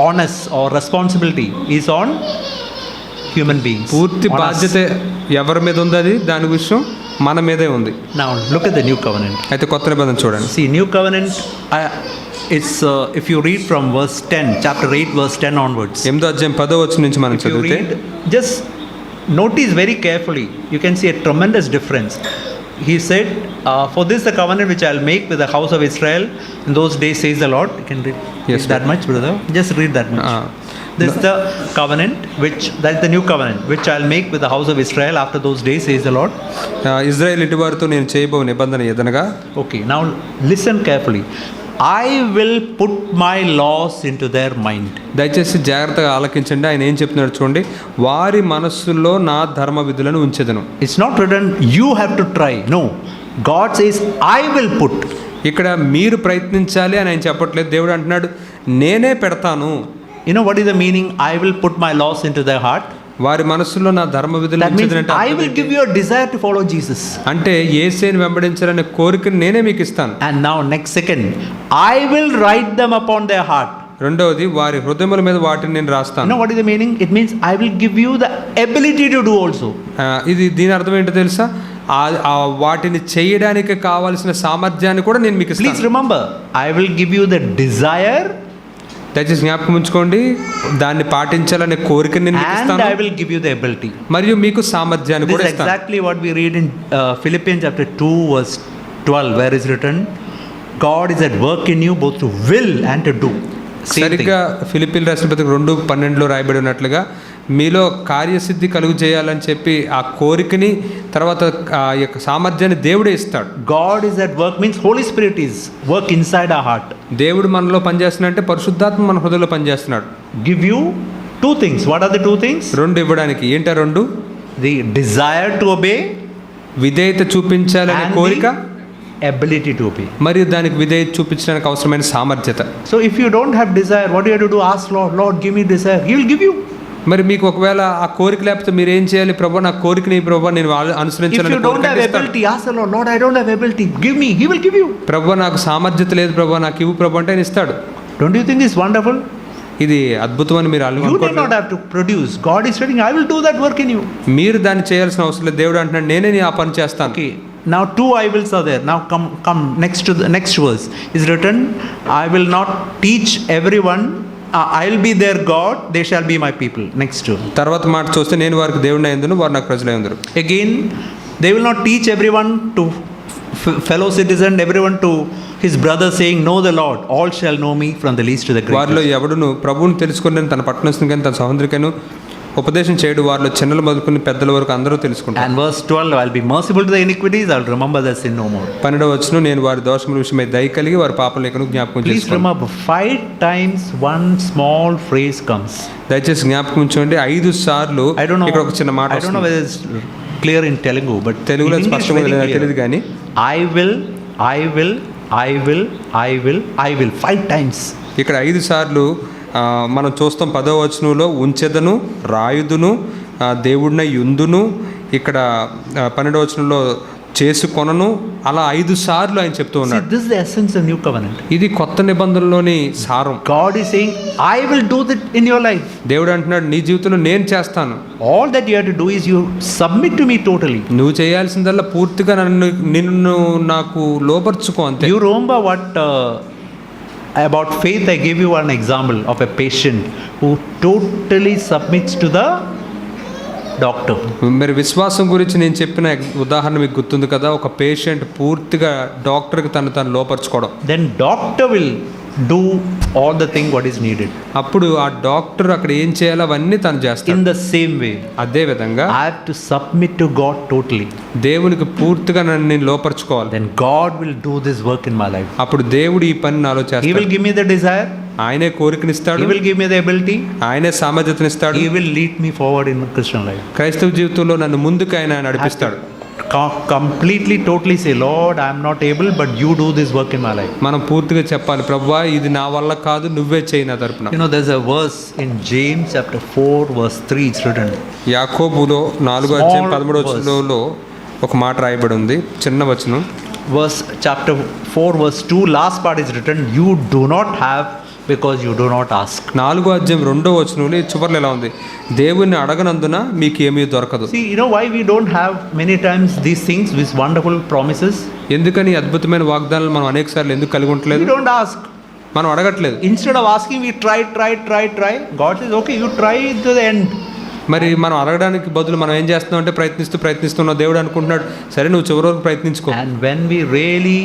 A: onus or responsibility is on human beings.
B: పూర్తి బాధ్యత ఎవరి మీద ఉంది? అది దాని విషయం మన మీదే ఉంది.
A: Now look at the new covenant.
B: అయితే కొత్త నిబంధన చూడండి.
A: See, new covenant it's if you read from verse 10, chapter 8 verse 10 onwards.
B: 8వ అధ్యాయం 10వ వచనం నుంచి మనం చదివితే
A: just notice very carefully, you can see a tremendous difference. He said, for this the covenant which I'll make with the house of Israel in those days, says the Lord. You can read that much, brother. Just read that much. This is the covenant that is the new covenant which I'll make with the house of Israel after those days, says the Lord.
B: ఇశ్రాయేలు ఇంటి వారితో నేను చేయబో నిబంధన ఏదనగా.
A: Okay, now listen carefully. I will put my laws into their mind.
B: దయచేసి జాగ్రత్తగా ఆలకించండి. ఆయన ఏం చెప్తున్నాడు చూడండి. వారి మనస్సుల్లో నా ధర్మ విధులను ఉంచెదను.
A: It's not written you have to try. No, God says I will put.
B: ఇక్కడ మీరు ప్రయత్నించాలి అని ఆయన చెప్పట్లేదు. దేవుడు అంటున్నాడు నేనే పెడతాను.
A: You know what is the meaning? I will put my laws into their heart.
B: వారి మనస్సులో నా ధర్మ విధులను ఉంచెదనంటే
A: I will give you a desire to follow Jesus.
B: అంటే యేసుని వెంబడించాలనే కోరికను నేనే మీకు ఇస్తాను.
A: And now next second, I will write them upon their heart.
B: రెండవది వారి హృదయముల మీద వాటిని నేను రాస్తాను.
A: You know what is the meaning? It means I will give you the ability to do also.
B: ఇది దీని అర్థం ఏంటో తెలుసా? వాటిని చేయడానికి కావాల్సిన సామర్థ్యాన్ని కూడా నేను మీకు ఇస్తాను.
A: Please remember, I will give you the desire.
B: దయచేసి జ్ఞాపకం ఉంచుకోండి, దాన్ని పాటించాలనే కోరిక నేను మీకు ఇస్తాను.
A: And I will give you the ability.
B: మరియు మీకు సామర్థ్యాన్ని కూడా ఇస్తాను.
A: This is exactly what we read in Philippians chapter 2 verse 12, where is written, God is at work in you both to will and to do.
B: సరిగ్గా ఫిలిప్పీలు రాసిన పత్రిక 2:12లో రాయబడి ఉన్నట్లుగా మీలో కార్యసిద్ధి కలుగు చేయాలని చెప్పి ఆ కోరికని తర్వాత ఆ యొక్క సామర్థ్యాన్ని దేవుడే ఇస్తాడు.
A: God is at work means Holy Spirit is work inside our heart.
B: దేవుడు మనలో పనిచేస్తున్నాడు అంటే పరిశుద్ధాత్మ మన హృదయంలో పనిచేస్తున్నాడు.
A: Give you two things. What are the two things?
B: రెండు ఇవ్వడానికి. ఏంటా రెండు?
A: The desire to obey,
B: విధేయత చూపించాలనే కోరిక,
A: ability to obey.
B: మరియు దానికి విధేయత చూపించడానికి అవసరమైన సామర్థ్యత.
A: So if you don't have desire, what do you have to do? Ask Lord, give me desire. He will give you.
B: మరి మీకు ఒకవేళ ఆ కోరిక లేకపోతే మీరు ఏం చేయాలి? ప్రభువా నా కోరికని ప్రభువా నేను అనుసరించాలని.
A: If you don't have ability, ask the Lord, I don't have ability, give me. He will give you.
B: ప్రభువా నాకు సామర్థ్యత లేదు ప్రభువా నాకు ఇవ్వు ప్రభువా అంటే ఆయన ఇస్తాడు.
A: Don't you think this is wonderful?
B: ఇది అద్భుతమని మీరు
A: You do not have to produce. God is saying, I will do that work in you.
B: మీరు దాన్ని చేయాల్సిన అవసరం లేదు. దేవుడు అంటున్నాడు నేనే నీ ఆ పని చేస్తాను.
A: Okay. Now two I wills are there. Now come next to the next verse is written, I will not teach everyone. I will be their God, they shall be my people. Next to
B: తర్వాత మాట చూస్తే నేను వారికి దేవుడిని అయ్యుందును వారు నాకు ప్రజలై ఉందురు.
A: Again, they will not teach everyone to fellow citizen, everyone to his brother, saying know the Lord, all shall know me from the least to the greatest.
B: వారిలో ఎవడును ప్రభువుని తెలుసుకుని తన పట్టణస్థుని కానీ తన సహోదరునికైను ఉపదేశం చేయడు వారిలో చిన్నలు మొదలుకొని పెద్దల వరకు అందరూ తెలుసుకుంటారు.
A: And verse 12, I will be merciful to the iniquities, I will remember their sin no more.
B: 12వ వచనం నేను వారి దోషముల విషయమై దయ కలిగి వారి పాపలేఖను జ్ఞాపకం
A: చేసుకుంటాను. Please
B: చేసుకుంటాను.
A: remember 5 times one small phrase comes.
B: దయచేసి జ్ఞాపకం ఉంచుకోండి 5 సార్లు ఇక్కడ ఒక చిన్న మాట
A: వస్తుంది. I don't know whether it's clear in Telugu, but
B: తెలుగులో స్పష్టంగా తెలియదు కానీ
A: I will 5 times.
B: ఇక్కడ 5 సార్లు మనం చూస్తాం. 10వ వచనంలో ఉంచెదను, రాయుదును, దేవుడినై యుందును. ఇక్కడ 12వ వచనంలో చేసుకొనను, అలా 5 సార్లు ఆయన చెప్తూ
A: See,
B: ఉన్నాడు.
A: this is the essence of new covenant.
B: ఇది కొత్త నిబంధనలోని సారం.
A: God is saying, I will do that in your life.
B: దేవుడు అంటున్నాడు, నీ జీవితంలో నేను చేస్తాను.
A: All that you have to do is you submit to me totally.
B: నువ్వు చేయాల్సిందల్లా పూర్తిగా నిన్ను నాకు లోపర్చుకో అంతే.
A: You remember what about faith? I gave you one example of a patient who totally submits to the doctor.
B: మరి విశ్వాసం గురించి నేను చెప్పిన ఉదాహరణ మీకు గుర్తుంది కదా, ఒక పేషెంట్ పూర్తిగా డాక్టర్కి తను లోపర్చుకోవడం.
A: Then doctor will do all the thing what is needed.
B: అప్పుడు ఆ డాక్టర్ అక్కడ ఏం చేయాలో అవన్నీ తను చేస్తాడు.
A: In the same way,
B: అదే విధంగా
A: I have to submit to God totally.
B: దేవునికి పూర్తిగా నేను లోపర్చుకోవాలి.
A: Then God will do this work in my life.
B: అప్పుడు దేవుడు ఈ పని నాలో
A: He
B: చేస్తాడు.
A: will give me the desire.
B: ఆయనే కోరికనిస్తాడు.
A: He will give me the ability.
B: ఆయనే సామర్థ్యతనిస్తాడు.
A: He will lead me forward in my Christian life.
B: క్రైస్తవ జీవితంలో నన్ను ముందుకు ఆయన నడిపిస్తాడు.
A: Completely totally say, Lord, I am not able, but you do this work in my life.
B: మనం పూర్తిగా చెప్పాలి, ప్రభువా ఇది నా వల్ల కాదు, నువ్వే చేయి నా తరపున.
A: You know, there's a verse in James chapter 4 verse 3, it's written.
B: యాకోబులో 4:13 ఒక మాట రాయబడి ఉంది, చిన్న వచనం.
A: Verse chapter 4 verse 2, last part is written, you do not have because you do not ask.
B: 4:2 చివర్లో ఎలా ఉంది, దేవుణ్ణి అడగనందున మీకు ఏమీ దొరకదు.
A: See, you know why we don't have many times these things, these wonderful promises?
B: ఎందుకని అద్భుతమైన వాగ్దానాలు మనం అనేక సార్లు ఎందుకు కలిగి
A: We
B: ఉండట్లేదు?
A: don't ask.
B: మనం అడగట్లేదు.
A: Instead of asking, we try. God says, okay, you try to the end.
B: మరి మనం అడగడానికి బదులు మనం ఏం చేస్తున్నాం అంటే ప్రయత్నిస్తున్నాం. దేవుడు అనుకుంటున్నాడు, సరే నువ్వు చివరి వరకు ప్రయత్నించుకో.
A: And when we really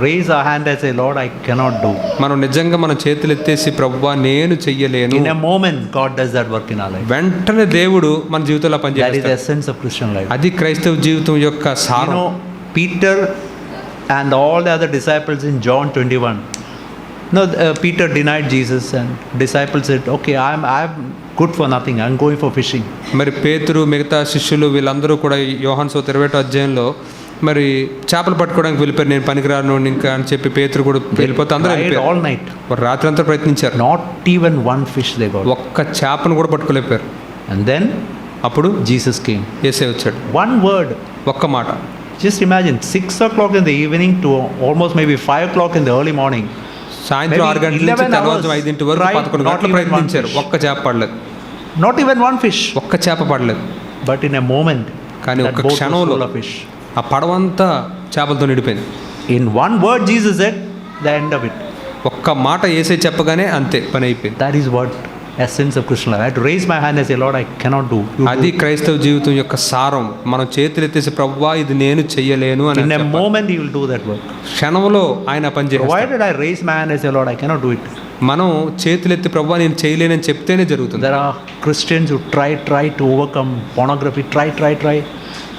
A: raise our hand and say, Lord, I cannot do,
B: మనం నిజంగా మన చేతులు ఎత్తేసి ప్రభువా నేను చెయ్యలేను,
A: in a moment God does that work in our life.
B: వెంటనే దేవుడు మన జీవితంలో
A: That is the
B: పనిచేస్తాడు.
A: essence of Christian life.
B: అది క్రైస్తవ జీవితం యొక్క
A: You
B: సారం.
A: know, Peter and all the other disciples in John 21. No, Peter denied Jesus and disciples said, okay, I'm good for nothing, I'm going for fishing.
B: మరి పేతురు మిగతా శిష్యులు వీళ్ళందరూ కూడా యోహాను సువార్త 20వ మరి చేపలు పట్టుకోవడానికి వెళ్ళిపోయారు, నేను పనికిరాను ఇంకా అని చెప్పి పేతురు కూడా వెళ్ళిపోతే అందరూ వెళ్ళిపోయారు.
A: All night.
B: రాత్రి అంతా ప్రయత్నించారు.
A: Not even one fish they got.
B: ఒక్క చేపను కూడా పట్టుకోలేకపోయారు.
A: And then
B: అప్పుడు
A: Jesus came.
B: యేసే వచ్చాడు.
A: One word.
B: ఒక్క మాట.
A: Just imagine 6 o'clock in the evening to almost maybe 5 o'clock in the early morning.
B: సాయంత్రం 6 గంటల నుంచి తెల్లవారుజాము 5 వరకు 11 గంటలు ప్రయత్నించారు. ఒక్క చేప పడలేదు.
A: Not even one fish.
B: ఒక్క చేప పడలేదు.
A: But in a moment,
B: కానీ
A: that
B: ఒక్క
A: boat was
B: క్షణంలో
A: full of fish.
B: ఆ పడవంతా చేపలతో నిండిపోయింది.
A: In one word Jesus said, the end of it.
B: ఒక్క మాట యేసే చెప్పగానే అంతే పని అయిపోయింది.
A: That is what essence of Christian life. I had to raise my hand and say, Lord, I cannot do.
B: అది క్రైస్తవ జీవితం యొక్క సారం. మనం చేతులు ఎత్తేసి ప్రభువా ఇది నేను చెయ్యలేను అని
A: In a
B: చెప్పాలి.
A: moment he will do that work.
B: క్షణంలో ఆయన పని చేస్తాడు.
A: Provided I raise my hand and say, Lord, I cannot do it.
B: మనం చేతులెత్తి ప్రభువా నేను చేయలేనని చెప్తేనే జరుగుతుంది.
A: There are Christians who try to overcome pornography, try.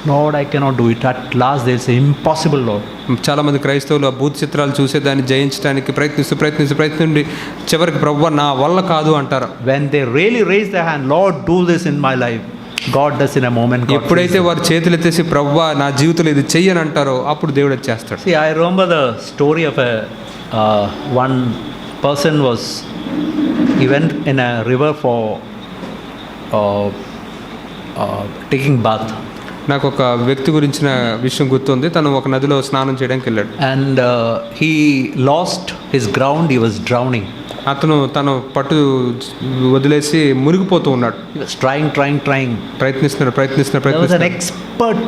A: Lord, I cannot do it. At last they'll say, impossible, Lord.
B: చాలా మంది క్రైస్తవులు ఆ భూత చిత్రాలు చూసే దాన్ని జయించడానికి ప్రయత్నించి చివరికి ప్రభువా నా వల్ల కాదు అంటారు.
A: When they really raise their hand, Lord, do this in my life, God does in a moment. God
B: ఎప్పుడైతే వారు చేతులు ఎత్తేసి ప్రభువా నా జీవితంలో ఇది చెయ్యని అంటారో అప్పుడు దేవుడు అది చేస్తాడు.
A: See, I remember the story of one person he went in a river for taking bath.
B: నాకు ఒక వ్యక్తి గురించిన విషయం గుర్తుంది. తను ఒక నదిలో స్నానం చేయడానికి వెళ్ళాడు.
A: And he lost his ground. He was drowning.
B: అతను తను పట్టు వదిలేసి మునిగిపోతూ ఉన్నాడు.
A: He was trying.
B: ప్రయత్నిస్తున్నాడు.
A: There was an expert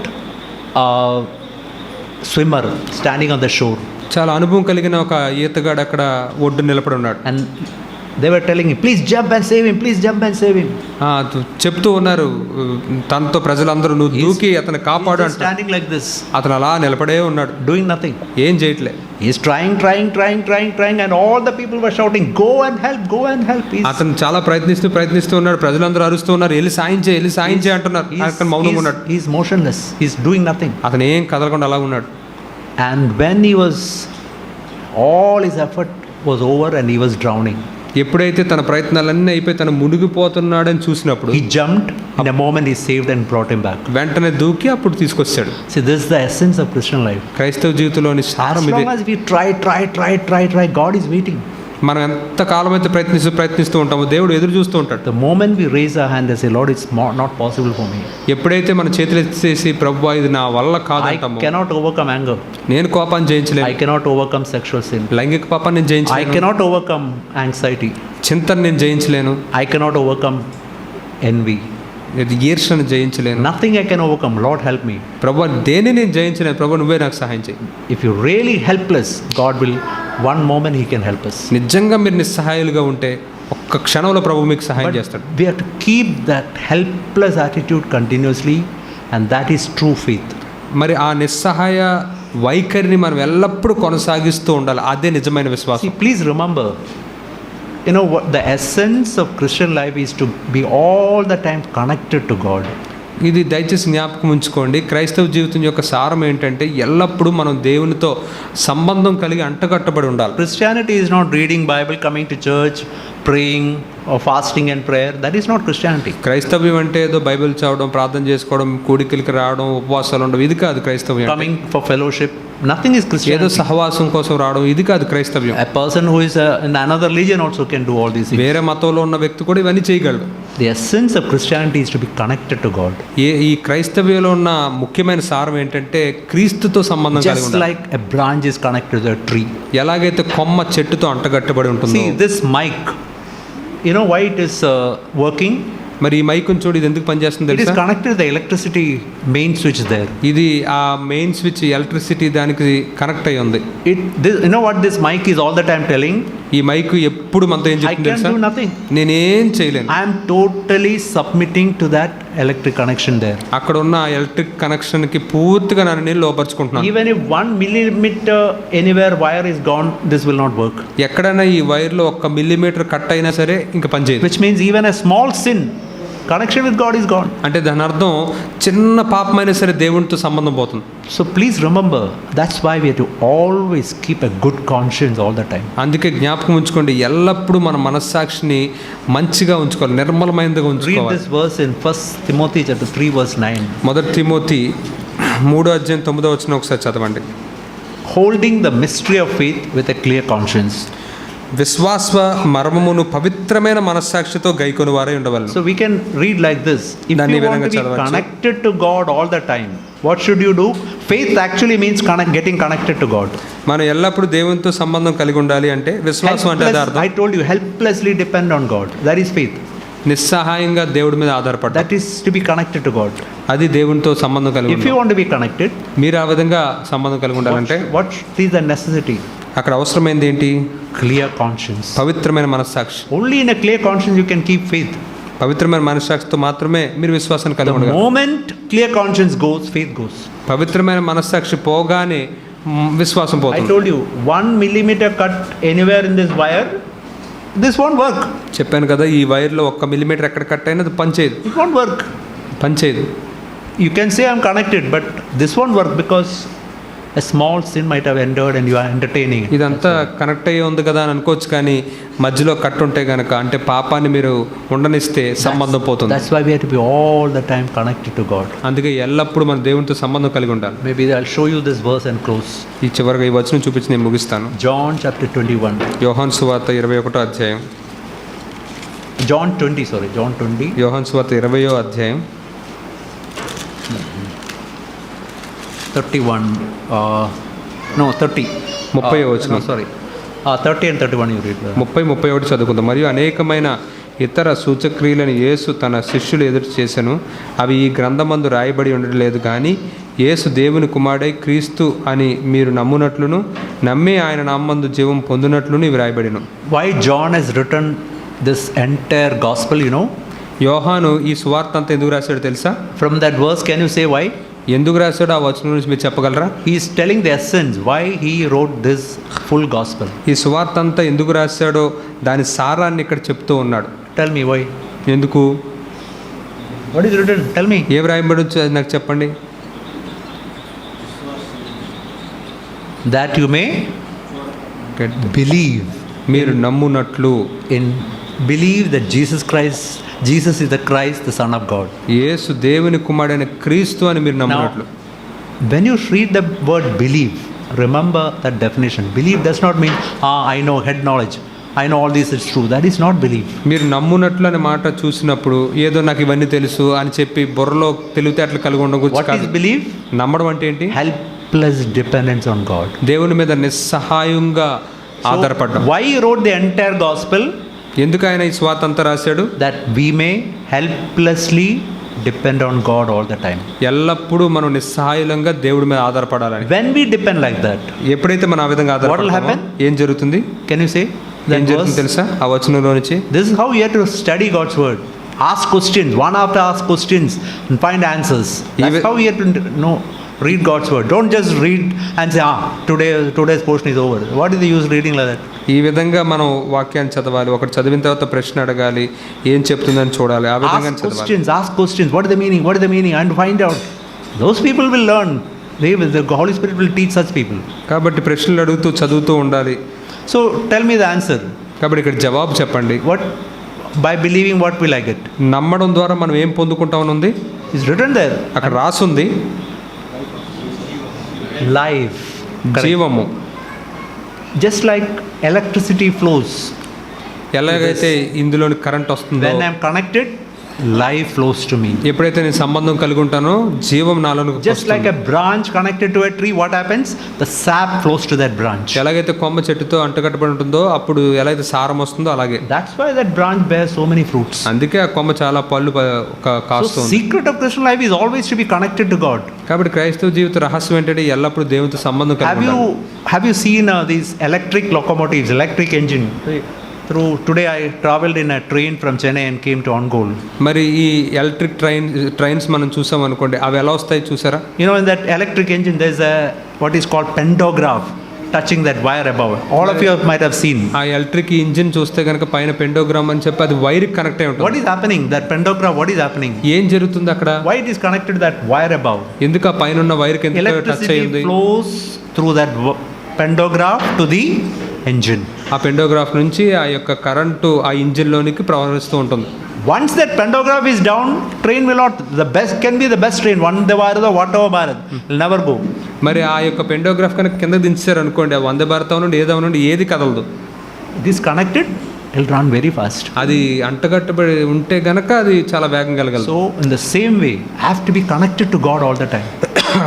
A: swimmer standing on the shore.
B: చాలా అనుభవం కలిగిన ఒక ఈతగాడు అక్కడ ఒడ్డు నిలబడి ఉన్నాడు.
A: And they were telling him, please jump and save him.
B: చెప్తూ ఉన్నారు తనతో ప్రజలందరూ, నువ్వు దూకి అతను కాపాడు అంట.
A: Standing like this.
B: అతను అలా నిలబడే ఉన్నాడు,
A: doing nothing.
B: ఏం చేయట్లే.
A: He is trying, and all the people were shouting, go and help.
B: అతను చాలా ప్రయత్నిస్తూ ఉన్నాడు. ప్రజలందరూ అరుస్తూ ఉన్నారు, వెళ్ళి సాయం చేయి అంటున్నారు. అతను మౌనంగా ఉన్నాడు.
A: He is motionless. He is doing nothing.
B: అతను ఏం కదలకుండా అలా ఉన్నాడు.
A: And when all his effort was over and he was drowning.
B: ఎప్పుడైతే తన ప్రయత్నాలన్నీ అయిపోయి తను మునిగిపోతున్నాడని చూసినప్పుడు
A: he jumped. In a moment he saved and brought him back.
B: వెంటనే దూకి అప్పుడు తీసుకొచ్చాడు.
A: See, this is the essence of Christian life.
B: క్రైస్తవ జీవితంలోని సారం
A: ఇదే. As long as we try, God is waiting.
B: మనం ఎంత కాలం అయితే ప్రయత్నిస్తూ ఉంటామో దేవుడు ఎదురు చూస్తూ ఉంటాడు.
A: The moment we raise our hand and say, Lord, it's not possible for me.
B: ఎప్పుడైతే మన చేతులు ఎత్తేసి ప్రభువా ఇది నా వల్ల
A: I
B: కాదంటామో,
A: cannot overcome anger.
B: నేను కోపాన్ని జయించలేను,
A: I cannot overcome sexual sin.
B: లైంగిక పాపాన్ని నేను
A: I
B: జయించలేను,
A: cannot overcome anxiety.
B: చింతను నేను జయించలేను,
A: I cannot overcome envy.
B: ఈర్ష్యను జయించలేను.
A: Nothing I can overcome. Lord, help me.
B: ప్రభువా దేన్ని నేను జయించలేను, ప్రభువా నువ్వే నాకు సహాయం చేయి.
A: If you're really helpless, God will, one moment He can help us.
B: నిజంగా మీరు నిస్సహాయులుగా ఉంటే ఒక్క క్షణంలో ప్రభు మీకు సహాయం
A: But
B: చేస్తాడు.
A: we have to keep that helpless attitude continuously, and that is true faith.
B: మరి ఆ నిస్సహాయ వైఖరిని మనం ఎల్లప్పుడూ కొనసాగిస్తూ ఉండాలి, అదే నిజమైన
A: See,
B: విశ్వాసం.
A: please remember, you know what the essence of Christian life is, to be all the time connected to God.
B: ఇది దయచేసి జ్ఞాపకం ఉంచుకోండి. క్రైస్తవ జీవితం యొక్క సారం ఏంటంటే ఎల్లప్పుడూ మనం దేవునితో సంబంధం కలిగి అంటగట్టబడి ఉండాలి.
A: Christianity is not reading Bible, coming to church, praying or fasting and prayer. That is not Christianity.
B: క్రైస్తవ్యం అంటే ఏదో బైబిల్ చదవడం, ప్రార్థన చేసుకోవడం, కూడికలకి రావడం, ఉపవాసాలు ఉండడం, ఇది కాదు క్రైస్తవ్యం.
A: Coming for fellowship, nothing is
B: ఏదో
A: Christianity.
B: సహవాసం కోసం రావడం, ఇది కాదు క్రైస్తవ్యం.
A: A person who is in another religion also can do all these things.
B: వేరే మతంలో ఉన్న వ్యక్తి కూడా ఇవన్నీ చేయగలడు.
A: The essence of Christianity is to be connected to God.
B: ఈ క్రైస్తవ్యంలో ఉన్న ముఖ్యమైన సారం ఏంటంటే క్రీస్తుతో సంబంధం కలిగి
A: Just
B: ఉండాలి.
A: like a branch is connected to a tree.
B: ఎలాగైతే కొమ్మ చెట్టుతో అంటగట్టబడి ఉంటుందో.
A: See, this mic, you know why it is working?
B: మరి ఈ మైకుని చూడు, ఇది ఎందుకు పనిచేస్తుంది
A: It is
B: తెలుసా?
A: connected to the electricity main switch there.
B: ఇది ఆ మెయిన్ స్విచ్ ఎలక్ట్రిసిటీ దానికి కనెక్ట్ అయి ఉంది.
A: You know what this mic is all the time telling?
B: ఈ మైకు ఎప్పుడు మనతో ఏం
A: I
B: చెప్తుంది
A: can
B: తెలుసా?
A: do nothing.
B: నేనేం చేయలేను.
A: I am totally submitting to that electric connection there.
B: అక్కడ ఉన్న ఎలక్ట్రిక్ కనెక్షన్ కి పూర్తిగా నన్ను నేను లోపరుచుకుంటున్నాను.
A: Even if 1 millimeter anywhere wire is gone, this will not work.
B: ఎక్కడైనా ఈ వైర్లో 1 మిల్లీమీటర్ కట్ అయినా సరే ఇంకా పనిచేయదు.
A: Which means even a small sin, connection with God is gone.
B: అంటే దాని అర్థం చిన్న పాపమైనా సరే దేవునితో సంబంధం పోతుంది.
A: So please remember, that's why we have to always keep a good conscience all the time.
B: అందుకే జ్ఞాపకం ఉంచుకోండి, ఎల్లప్పుడూ మన మనస్సాక్షిని మంచిగా ఉంచుకోవాలి, నిర్మలమైనదిగా
A: Read
B: ఉంచుకోవాలి.
A: this verse in 1 Timothy chapter 3 verse 9.
B: మొదటి తిమోతి 3:9 ఒకసారి చదవండి.
A: Holding the mystery of faith with a clear conscience.
B: విశ్వాస మర్మమును పవిత్రమైన మనస్సాక్షితో గైకొని వారై ఉండవలెను.
A: So we can read like this. If
B: దాన్ని
A: you want
B: విధంగా
A: to be
B: చదవచ్చు.
A: connected to God all the time, what should you do? Faith actually means getting connected to God.
B: మనం ఎల్లప్పుడూ దేవునితో సంబంధం కలిగి ఉండాలి అంటే విశ్వాసం అంటే అది అర్థం.
A: I told you, helplessly depend on God. That is faith.
B: నిస్సహాయంగా దేవుడి మీద ఆధారపడ్డ,
A: That is to be connected to God.
B: అది దేవునితో సంబంధం కలిగి
A: If you
B: ఉండాలి.
A: want to be connected,
B: మీరు ఆ విధంగా సంబంధం కలిగి ఉండాలంటే
A: what is the necessity?
B: అక్కడ అవసరమైంది ఏంటి?
A: Clear conscience.
B: పవిత్రమైన మనస్సాక్షి.
A: Only in a clear conscience you can keep faith.
B: పవిత్రమైన మనస్సాక్షితో మాత్రమే మీరు విశ్వాసాన్ని కలిగి
A: The
B: ఉండగలరు.
A: moment clear conscience goes, faith goes.
B: పవిత్రమైన మనస్సాక్షి పోగానే విశ్వాసం
A: I
B: పోతుంది.
A: told you, 1 millimeter cut anywhere in this wire, this won't work.
B: చెప్పాను కదా, ఈ వైర్లో 1 మిల్లీమీటర్ ఎక్కడ కట్ అయినా అది పనిచేయదు.
A: It won't work.
B: పనిచేయదు.
A: You can say I'm connected, but this won't work because a small sin might have entered and you are entertaining it.
B: ఇదంతా connect అయ్యి ఉంది కదా అని అనుకోవచ్చు, కానీ మధ్యలో కట్ ఉంటే కనుక అంటే పాపాన్ని మీరు ఉండనిస్తే సంబంధం పోతుంది.
A: That's why we have to be all the time connected to God.
B: అందుకే ఎల్లప్పుడూ మన దేవునితో సంబంధం కలిగి ఉండాలి.
A: Maybe I'll show you this verse and close.
B: ఈ చివరిగా ఈ వచనం చూపించి నేను ముగిస్తాను.
A: John chapter 21.
B: యోహాను సువార్త 21వ అధ్యాయం.
A: John 20.
B: యోహాను సువార్త 20వ అధ్యాయం
A: 31. No, 30.
B: 30వ వచనం.
A: No, sorry. 30 and 31 you read.
B: 30-31 చదువుకుందాం. మరియు అనేకమైన ఇతర సూచక్రియలను యేసు తన శిష్యులు ఎదురు చేసెను. అవి ఈ గ్రంథమందు రాయబడి ఉండలేదు, కానీ యేసు దేవుని కుమారుడై క్రీస్తు అని మీరు నమ్మునట్లును నమ్మి ఆయన నామందు జీవం పొందినట్లును ఇవి రాయబడిను.
A: Why John has written this entire gospel, you know?
B: యోహాను ఈ సువార్త అంతా ఎందుకు రాశాడో తెలుసా?
A: From that verse, can you say why?
B: ఎందుకు రాశాడో ఆ వచనం నుంచి మీరు చెప్పగలరా?
A: He is telling the essence why he wrote this full gospel.
B: ఈ సువార్త అంతా ఎందుకు రాశాడో దాని సారాన్ని ఇక్కడ చెప్తూ ఉన్నాడు.
A: Tell me why.
B: ఎందుకు?
A: What is written? Tell me.
B: ఏం రాయబడొచ్చు అది నాకు చెప్పండి.
A: That you may believe.
B: మీరు నమ్మునట్లు.
A: Believe that Jesus is the Christ, the Son of God.
B: యేసు దేవుని కుమారుడైన క్రీస్తు అని మీరు నమ్మునట్లు.
A: When you read the word believe, remember that definition. Believe does not mean I know, head knowledge. I know all this is true. That is not belief.
B: మీరు నమ్మునట్లు అనే మాట చూసినప్పుడు ఏదో నాకు ఇవన్నీ తెలుసు అని చెప్పి బుర్రలో తెలివితేటలు కలిగి ఉండకూడదు.
A: What is belief?
B: నమ్మడం అంటే ఏంటి?
A: Helpless dependence on God.
B: దేవుని మీద నిస్సహాయంగా ఆధారపడడం.
A: Why he wrote the entire gospel?
B: ఎందుకు ఆయన ఈ స్వాతంత్ర రాశాడు?
A: That we may helplessly depend on God all the time.
B: ఎల్లప్పుడూ మనం నిస్సహాయంగా దేవుడి మీద ఆధారపడాలని.
A: When we depend like that,
B: ఎప్పుడైతే మనం ఆ విధంగా
A: what will happen?
B: ఏం జరుగుతుంది?
A: Can you say?
B: ఏం జరుగుతుంది తెలుసా? ఆ వచనంలో నుంచి
A: This is how you have to study God's word. Ask questions, one after ask questions and find answers. That's how you have to know. Read God's word. Don't just read and say, today's portion is over. What is the use reading like that?
B: ఈ విధంగా మనం వాక్యాన్ని చదవాలి. ఒకటి చదివిన తర్వాత ప్రశ్న అడగాలి, ఏం చెప్తుందని చూడాలి. ఆ విధంగా చదవాలి.
A: Ask questions. What is the meaning? What is the meaning? And find out. Those people will learn. The Holy Spirit will teach such people.
B: కాబట్టి ప్రశ్నలు అడుగుతూ చదువుతూ ఉండాలి.
A: So tell me the answer.
B: కాబట్టి ఇక్కడ జవాబు చెప్పండి.
A: What by believing what will I get?
B: నమ్మడం ద్వారా మనం ఏం పొందుకుంటామని ఉంది?
A: It's written there.
B: అక్కడ రాసుంది
A: Life.
B: జీవము.
A: Just like electricity flows.
B: ఎలాగైతే ఇందులోని కరెంట్ వస్తుందో,
A: when I am connected, life flows to me.
B: ఎప్పుడైతే నేను సంబంధం కలిగి ఉంటానో జీవం నాలోనికి
A: just like a branch connected to a tree, what happens? The sap flows to that branch.
B: ఎలాగైతే కొమ్మ చెట్టుతో అంటుకట్టబడి ఉంటుందో అప్పుడు ఎలాగైతే సారం వస్తుందో అలాగే.
A: That's why that branch bears so many fruits.
B: అందుకే ఆ కొమ్మ చాలా పళ్ళు కాస్తుంది.
A: So secret of Christian life is always to be connected to God.
B: కాబట్టి క్రైస్తవ జీవిత రహస్యం ఏంటంటే ఎల్లప్పుడూ దేవునితో సంబంధం కలిగి ఉండాలి.
A: Have you seen these electric locomotives, electric engine? Today I travelled in a train from Chennai and came to Ongol.
B: మరి ఈ ఎలక్ట్రిక్ ట్రైన్స్ మనం చూసాం అనుకోండి, అవి ఎలా వస్తాయి చూసారా?
A: You know, in that electric engine there's a what is called pantograph touching that wire above. All of you might have seen.
B: ఆ ఎలక్ట్రిక్ ఇంజిన్ చూస్తే కనుక పైన పెండోగ్రామ్ అని చెప్పి అది వైర్ కనెక్ట్ అయి ఉంటుంది.
A: What is happening? That pantograph, what is happening?
B: ఏం జరుగుతుంది అక్కడ?
A: Why it is connected to that wire above?
B: ఎందుకు ఆ పైన ఉన్న వైర్ కి ఎంత టచ్ అయ్యింది?
A: Electricity flows through that pantograph to the engine.
B: ఆ పెండోగ్రాఫ్ నుంచి ఆ యొక్క కరెంటు ఆ ఇంజిన్ లోనికి ప్రవహిస్తూ ఉంటుంది.
A: Once that pantograph is down, train will not, the best can be the best train, Vande Bharat or whatever Bharat, will never go.
B: మరి ఆ యొక్క పెండోగ్రాఫ్ కనుక కింద దించారు అనుకోండి, ఆ వందే భారత్ నుండి ఏది కదలదు.
A: It is connected, it will run very fast.
B: అది అంటగట్టబడి ఉంటే గనక అది చాలా వేగంగా వెళ్ళగలదు.
A: So in the same way, I have to be connected to God all the time.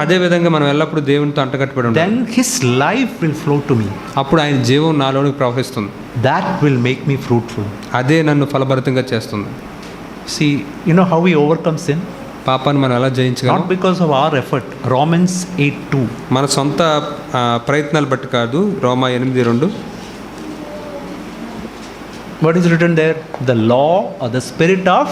B: అదే విధంగా మనం ఎల్లప్పుడూ దేవునితో అంటగట్టబడి ఉండాలి.
A: Then his life will flow to me.
B: అప్పుడు ఆయన జీవం నాలోనికి ప్రవహిస్తుంది.
A: That will make me fruitful.
B: అదే నన్ను ఫలభరితంగా చేస్తుంది.
A: See, you know how we overcome sin?
B: పాపాన్ని మనం ఎలా జయించగలం?
A: Not because of our effort. Romans 8:2.
B: మన సొంత ప్రయత్నాలు బట్టి కాదు. రోమా 8:2.
A: What is written there? The law or the spirit of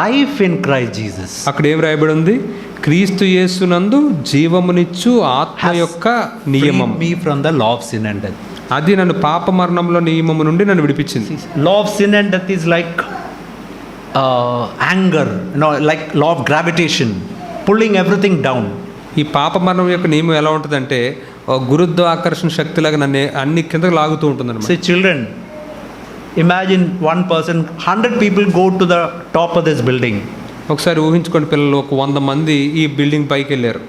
A: life in Christ Jesus.
B: అక్కడ ఏం రాయబడి ఉంది? క్రీస్తు యేసునందు జీవమునిచ్చు ఆత్మ యొక్క నియమం.
A: Freed me from the law of sin and death.
B: అది నన్ను పాప మరణంలో నియమము నుండి నన్ను విడిపించింది.
A: Law of sin and death is like anger, like law of gravitation, pulling everything down.
B: ఈ పాప మరణం యొక్క నియమం ఎలా ఉంటుందంటే గురుత్వాకర్షణ శక్తిలాగా నన్ను అన్ని కిందకు లాగుతూ ఉంటుందన్నమాట.
A: Say children, imagine one person, 100 people go to the top of this building.
B: ఒకసారి ఊహించుకోండి పిల్లలు, 100 మంది ఈ బిల్డింగ్ పైకి వెళ్ళారు.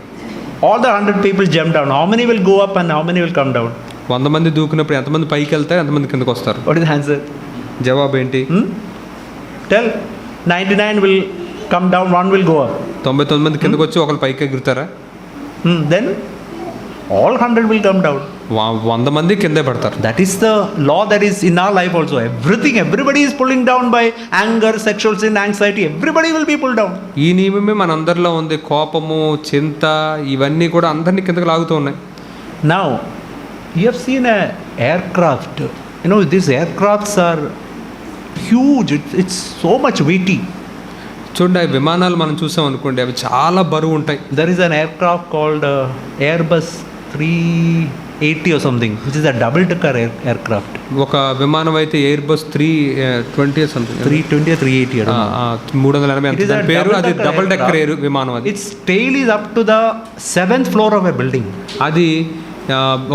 A: All the 100 people jump down. How many will go up and how many will come down?
B: 100 మంది దూకినప్పుడు ఎంతమంది పైకి వెళ్తారు, ఎంతమంది కిందకు వస్తారు?
A: What is the answer?
B: జవాబు ఏంటి?
A: Tell. 99 will come down, 1 will go up.
B: 99 మంది కిందకు వచ్చి ఒకరు పైకి ఎగురుతారా?
A: Then all 100 will come down.
B: 100 మంది కిందే పడతారు.
A: That is the law that is in our life also. Everybody is pulling down by anger, sexual sin, anxiety. Everybody will be pulled down.
B: ఈ నియమమే మనందరిలో ఉంది. కోపము, చింత, ఇవన్నీ కూడా అందరినీ కిందకు లాగుతూ ఉన్నాయి.
A: Now, you have seen a aircraft. You know, these aircrafts are huge. It's so much weighty.
B: చూడండి, ఆ విమానాలు మనం చూసాం అనుకోండి, అవి చాలా బరువు ఉంటాయి.
A: There is an aircraft called Airbus 380 or something, which is a double-decker aircraft.
B: ఒక విమానం అయితే ఎయిర్బస్ 320 సంథింగ్,
A: 320 or 380.
B: 380 దాని పేరు. అది డబుల్ డెక్కర్ విమానం. అది
A: its tail is up to the 7th floor of a building.
B: అది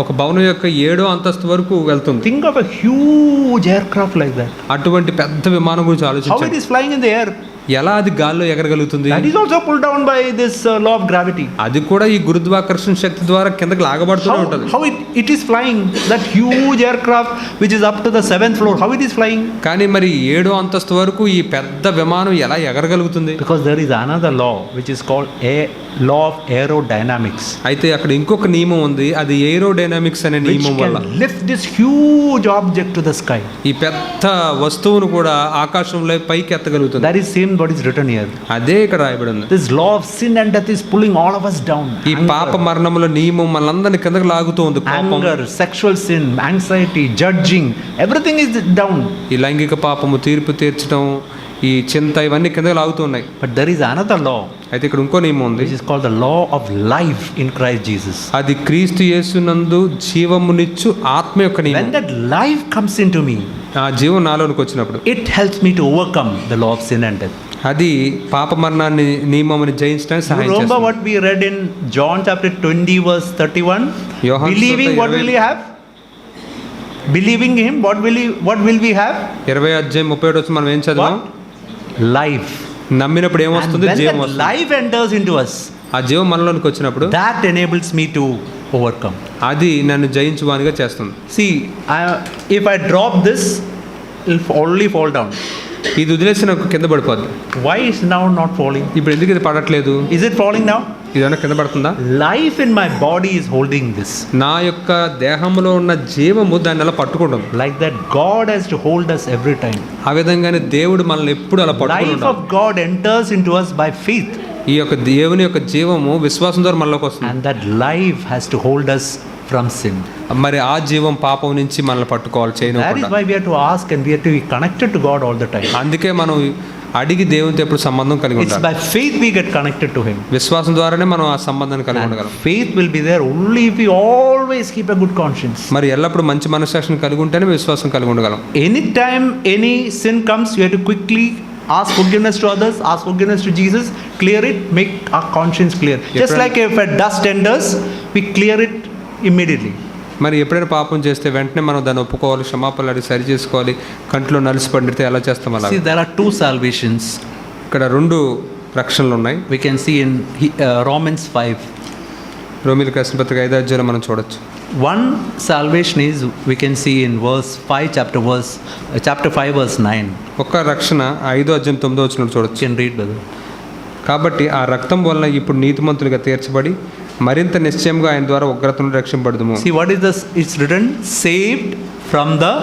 B: ఒక భవనం యొక్క 7వ అంతస్తు వరకు వెళ్తుంది.
A: Think of a huge aircraft like that.
B: అటువంటి పెద్ద విమానం గురించి ఆలోచించండి.
A: How it is flying in the air?
B: ఎలా అది గాల్లో ఎగరగలుగుతుంది?
A: That is also pulled down by this law of gravity.
B: అది కూడా ఈ గురుత్వాకర్షణ శక్తి ద్వారా కిందకి లాగబడుతూనే ఉంటుంది.
A: How it is flying? That huge aircraft which is up to the 7th floor, how it is flying?
B: కానీ మరి 7వ అంతస్తు వరకు ఈ పెద్ద విమానం ఎలా ఎగరగలుగుతుంది?
A: Because there is another law which is called a law of aerodynamics.
B: అయితే అక్కడ ఇంకొక నియమం ఉంది, అది ఏరోడైనామిక్స్ అనే నియమం వల్ల
A: lift this huge object to the sky.
B: ఈ పెద్ద వస్తువును కూడా ఆకాశంలో పైకి ఎత్తగలుగుతుంది.
A: That is same what is written here.
B: అదే ఇక్కడ రాయబడి ఉంది.
A: This law of sin and death is pulling all of us down.
B: ఈ పాప మరణముల నియమం మనలందరిని కిందకి లాగుతూ ఉంది.
A: Anger, sexual sin, anxiety, judging, everything is down.
B: ఈ లైంగిక పాపము, తీర్పు తీర్చడం, ఈ చింత, ఇవన్నీ కిందకి లాగుతూ ఉన్నాయి.
A: But there is another law.
B: అయితే ఇక్కడ ఇంకో నియమం ఉంది,
A: which is called the law of life in Christ Jesus.
B: అది క్రీస్తు యేసునందు జీవమునిచ్చు ఆత్మ యొక్క నియమం.
A: When that life comes into me,
B: ఆ జీవం నాలోనికి వచ్చినప్పుడు
A: it helps me to overcome the law of sin and death.
B: అది పాప మరణాన్ని నియమముని జయించడానికి సహాయం చేస్తుంది.
A: Remember what we read in John chapter 20 verse 31? Believing what will we have? Believing him, what will we have?
B: 20 అధ్యాయం 37 వచ్చి మనం ఏం చదివాం?
A: Life.
B: నమ్మినప్పుడు ఏమొస్తుంది? జీవం వస్తుంది.
A: Life enters into us.
B: ఆ జీవం మనలోనికి వచ్చినప్పుడు
A: that enables me to overcome.
B: అది నన్ను జయించువానిగా చేస్తుంది.
A: See, if I drop this, it will only fall down.
B: ఇది వదిలేసి నాకు కింద పడిపోద్ది.
A: Why is now not falling?
B: ఇప్పుడు ఎందుకు ఇది పడట్లేదు?
A: Is it falling now?
B: ఇదన్నా కింద పడుతుందా?
A: Life in my body is holding this.
B: నా యొక్క దేహంలో ఉన్న జీవము దాన్ని అలా పట్టుకుంటుంది.
A: Like that God has to hold us every time.
B: ఆ విధంగానే దేవుడు మనల్ని ఎప్పుడు అలా పట్టుకుంటాడు.
A: Life of God enters into us by faith.
B: ఈ యొక్క దేవుని యొక్క జీవము విశ్వాసం ద్వారా మనలోకి వస్తుంది.
A: And that life has to hold us from sin.
B: మరి ఆ జీవం పాపం నుంచి మనల్ని పట్టుకోవాలి, చేయనివ్వకుండా.
A: That is why we have to ask and we have to be connected to God all the time.
B: అందుకే మనం అడిగి దేవునితో ఎప్పుడు సంబంధం కలిగి ఉండాలి.
A: It's by faith we get connected to him.
B: విశ్వాసం ద్వారానే మనం ఆ సంబంధాన్ని కలిగి ఉండగలం.
A: Faith will be there only if we always keep a good conscience.
B: మరి ఎల్లప్పుడు మంచి మనస్సాక్షిని కలిగి ఉంటేనే విశ్వాసం కలిగి ఉండగలం.
A: Anytime any sin comes, we have to quickly ask forgiveness to others, ask forgiveness to Jesus, clear it, make our conscience clear. Just like if a dust enters, we clear it immediately.
B: మరి ఎప్పుడైనా పాపం చేస్తే వెంటనే మనం దాన్ని ఒప్పుకోవాలి, క్షమాపణలు అడిగి సరి చేసుకోవాలి. కంట్లో నలిసి పడితే ఎలా చేస్తాం అలా.
A: See, there are two salvations.
B: ఇక్కడ 2 రక్షణలు ఉన్నాయి.
A: We can see in Romans 5.
B: రోమీయులకు రాసిన పత్రిక 5వ అధ్యాయంలో మనం చూడొచ్చు.
A: One salvation is we can see in verse 5 chapter 5 verse 9.
B: ఒక రక్షణ 5వ అధ్యాయం 9వ వచనంలో చూడొచ్చు.
A: Can read, brother.
B: కాబట్టి ఆ రక్తం వలన ఇప్పుడు నీతిమంతులుగా తీర్చబడి మరింత నిశ్చయంగా ఆయన ద్వారా ఉగ్రత నుండి రక్షింపబడదుము.
A: See what is this? It's written, saved from the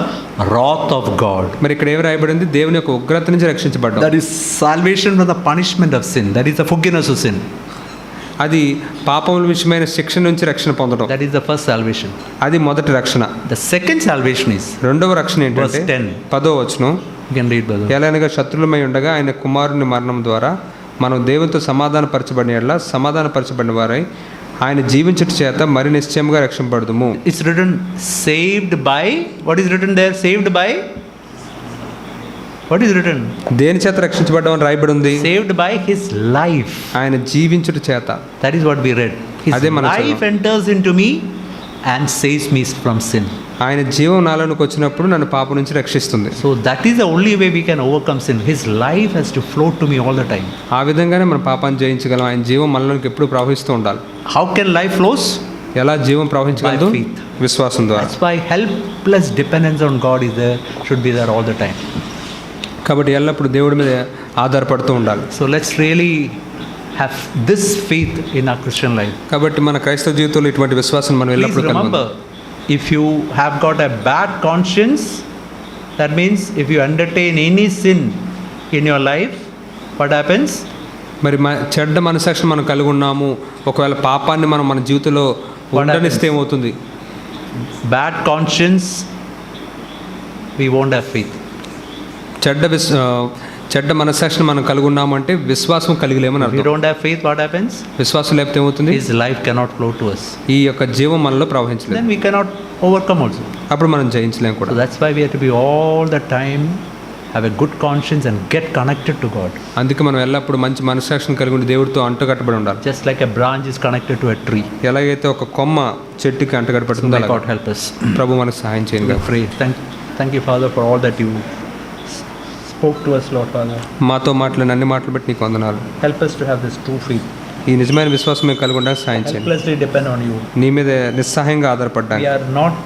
A: wrath of God.
B: మరి ఇక్కడ ఏమి రాయబడింది? దేవుని యొక్క ఉగ్రత నుంచి రక్షించబడ్డాం.
A: That is salvation from the punishment of sin. That is the forgiveness of sin.
B: అది పాపముల విషయమైన శిక్ష నుంచి రక్షణ పొందడం.
A: That is the first salvation.
B: అది మొదటి రక్షణ.
A: The second salvation is
B: రెండవ రక్షణ ఏంటంటే
A: verse 10.
B: 10వ వచనం.
A: You can read, brother.
B: ఎలాగనగా శత్రులమై ఉండగా ఆయన కుమారుని మరణం ద్వారా మనం దేవునితో సమాధానపరచబడిన యెడల సమాధానపరచబడిన వారై ఆయన జీవించుట చేత మరి నిశ్చయంగా రక్షింపబడదుము.
A: It's written saved by, what is written there? Saved by, what is written?
B: దేని చేత రక్షించబడ్డామని రాయబడి ఉంది?
A: Saved by his life.
B: ఆయన జీవించుట చేత.
A: That is what we read. His
B: అదే మనం
A: life enters into me and saves me from sin.
B: ఆయన జీవం నాలోనికి వచ్చినప్పుడు నన్ను పాపం నుంచి రక్షిస్తుంది.
A: So that is the only way we can overcome sin. His life has to flow to me all the time.
B: ఆ విధంగానే మనం పాపాన్ని జయించగలం. ఆయన జీవం మనలోనికి ఎప్పుడు ప్రవహిస్తూ ఉండాలి.
A: How can life flows?
B: ఎలా జీవం ప్రవహించగలదు?
A: By faith.
B: విశ్వాసం ద్వారా.
A: That's why helpless dependence on God is there, should be there all the time.
B: కాబట్టి ఎల్లప్పుడు దేవుడి మీద ఆధారపడుతూ ఉండాలి.
A: So let's really have this faith in our Christian life.
B: కాబట్టి మన క్రైస్తవ జీవితంలో ఇటువంటి విశ్వాసం మనం ఎల్లప్పుడూ కలిగి ఉండాలి.
A: Remember, if you have got a bad conscience, that means if you entertain any sin in your life, what happens?
B: మరి చెడ్డ మనసాక్షి మనం కలిగి ఉన్నాము, ఒకవేళ పాపాన్ని మనం మన జీవితంలో ఉండనిస్తే ఏమవుతుంది?
A: Bad conscience, we won't have faith.
B: చెడ్డ మనసాక్షిని మనం కలిగి ఉన్నామంటే విశ్వాసం కలిగిలేమని
A: If you
B: అర్థం.
A: don't have faith, what happens?
B: విశ్వాసం లేకపోతే ఏమవుతుంది?
A: His life cannot flow to us.
B: ఈ యొక్క జీవం మనలో ప్రవహించలేదు.
A: Then we cannot overcome also.
B: అప్పుడు మనం జయించలేం కూడా.
A: So that's why we have to be all the time have a good conscience and get connected to God.
B: అందుకే మనం ఎల్లప్పుడు మంచి మనసాక్షిని కలిగి ఉండి దేవుడితో అంటుకట్టబడి ఉండాలి.
A: Just like a branch is connected to a tree.
B: ఎలాగైతే ఒక కొమ్మ చెట్టుకి అంటుకట్టబడుతుందో
A: May
B: అలాగే
A: God help us.
B: ప్రభు మనకు సహాయం చేయండి.
A: Pray. Thank you, Father, for all that you spoke to us, Lord Father.
B: మాతో మాట్లాడిన అన్ని మాటలు బట్టి నీకు వందనాలు.
A: Help us to have this true faith.
B: ఈ నిజమైన విశ్వాసం మేము కలిగి ఉండడానికి సాయం చేయండి.
A: Helplessly depend on you.
B: నీ మీద నిస్సహాయంగా ఆధారపడ్డాను.
A: We are not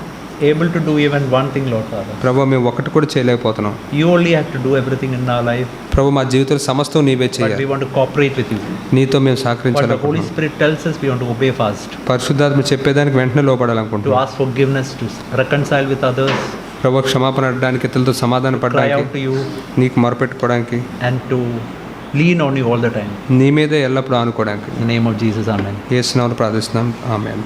A: able to do even one thing, Lord Father.
B: ప్రభు మేము ఒకటి కూడా చేయలేకపోతున్నాం.
A: You only have to do everything in our life.
B: ప్రభు మా జీవితంలో సమస్తం నీవే
A: But
B: చేయాలి.
A: we want to cooperate with you.
B: నీతో మేము
A: But the Holy
B: సహకరించాలనుకుంటున్నాం.
A: Spirit tells us we want to obey fast.
B: పరిశుద్ధాత్మ చెప్పేదానికి వెంటనే
A: To
B: లోపడాలనుకుంటున్నాం.
A: ask forgiveness, to reconcile with others,
B: ప్రభు క్షమాపణ అడడానికి ఇతరులతో సమాధాన
A: cry
B: పడడానికి
A: out to you,
B: నీకు మొరపెట్టుకోవడానికి
A: and to lean on you all the time.
B: నీ మీదే ఎల్లప్పుడూ ఆనుకోవడానికి
A: In the name of Jesus, amen.
B: యేసు నామములో ప్రార్థిస్తున్నాం. ఆమేన్.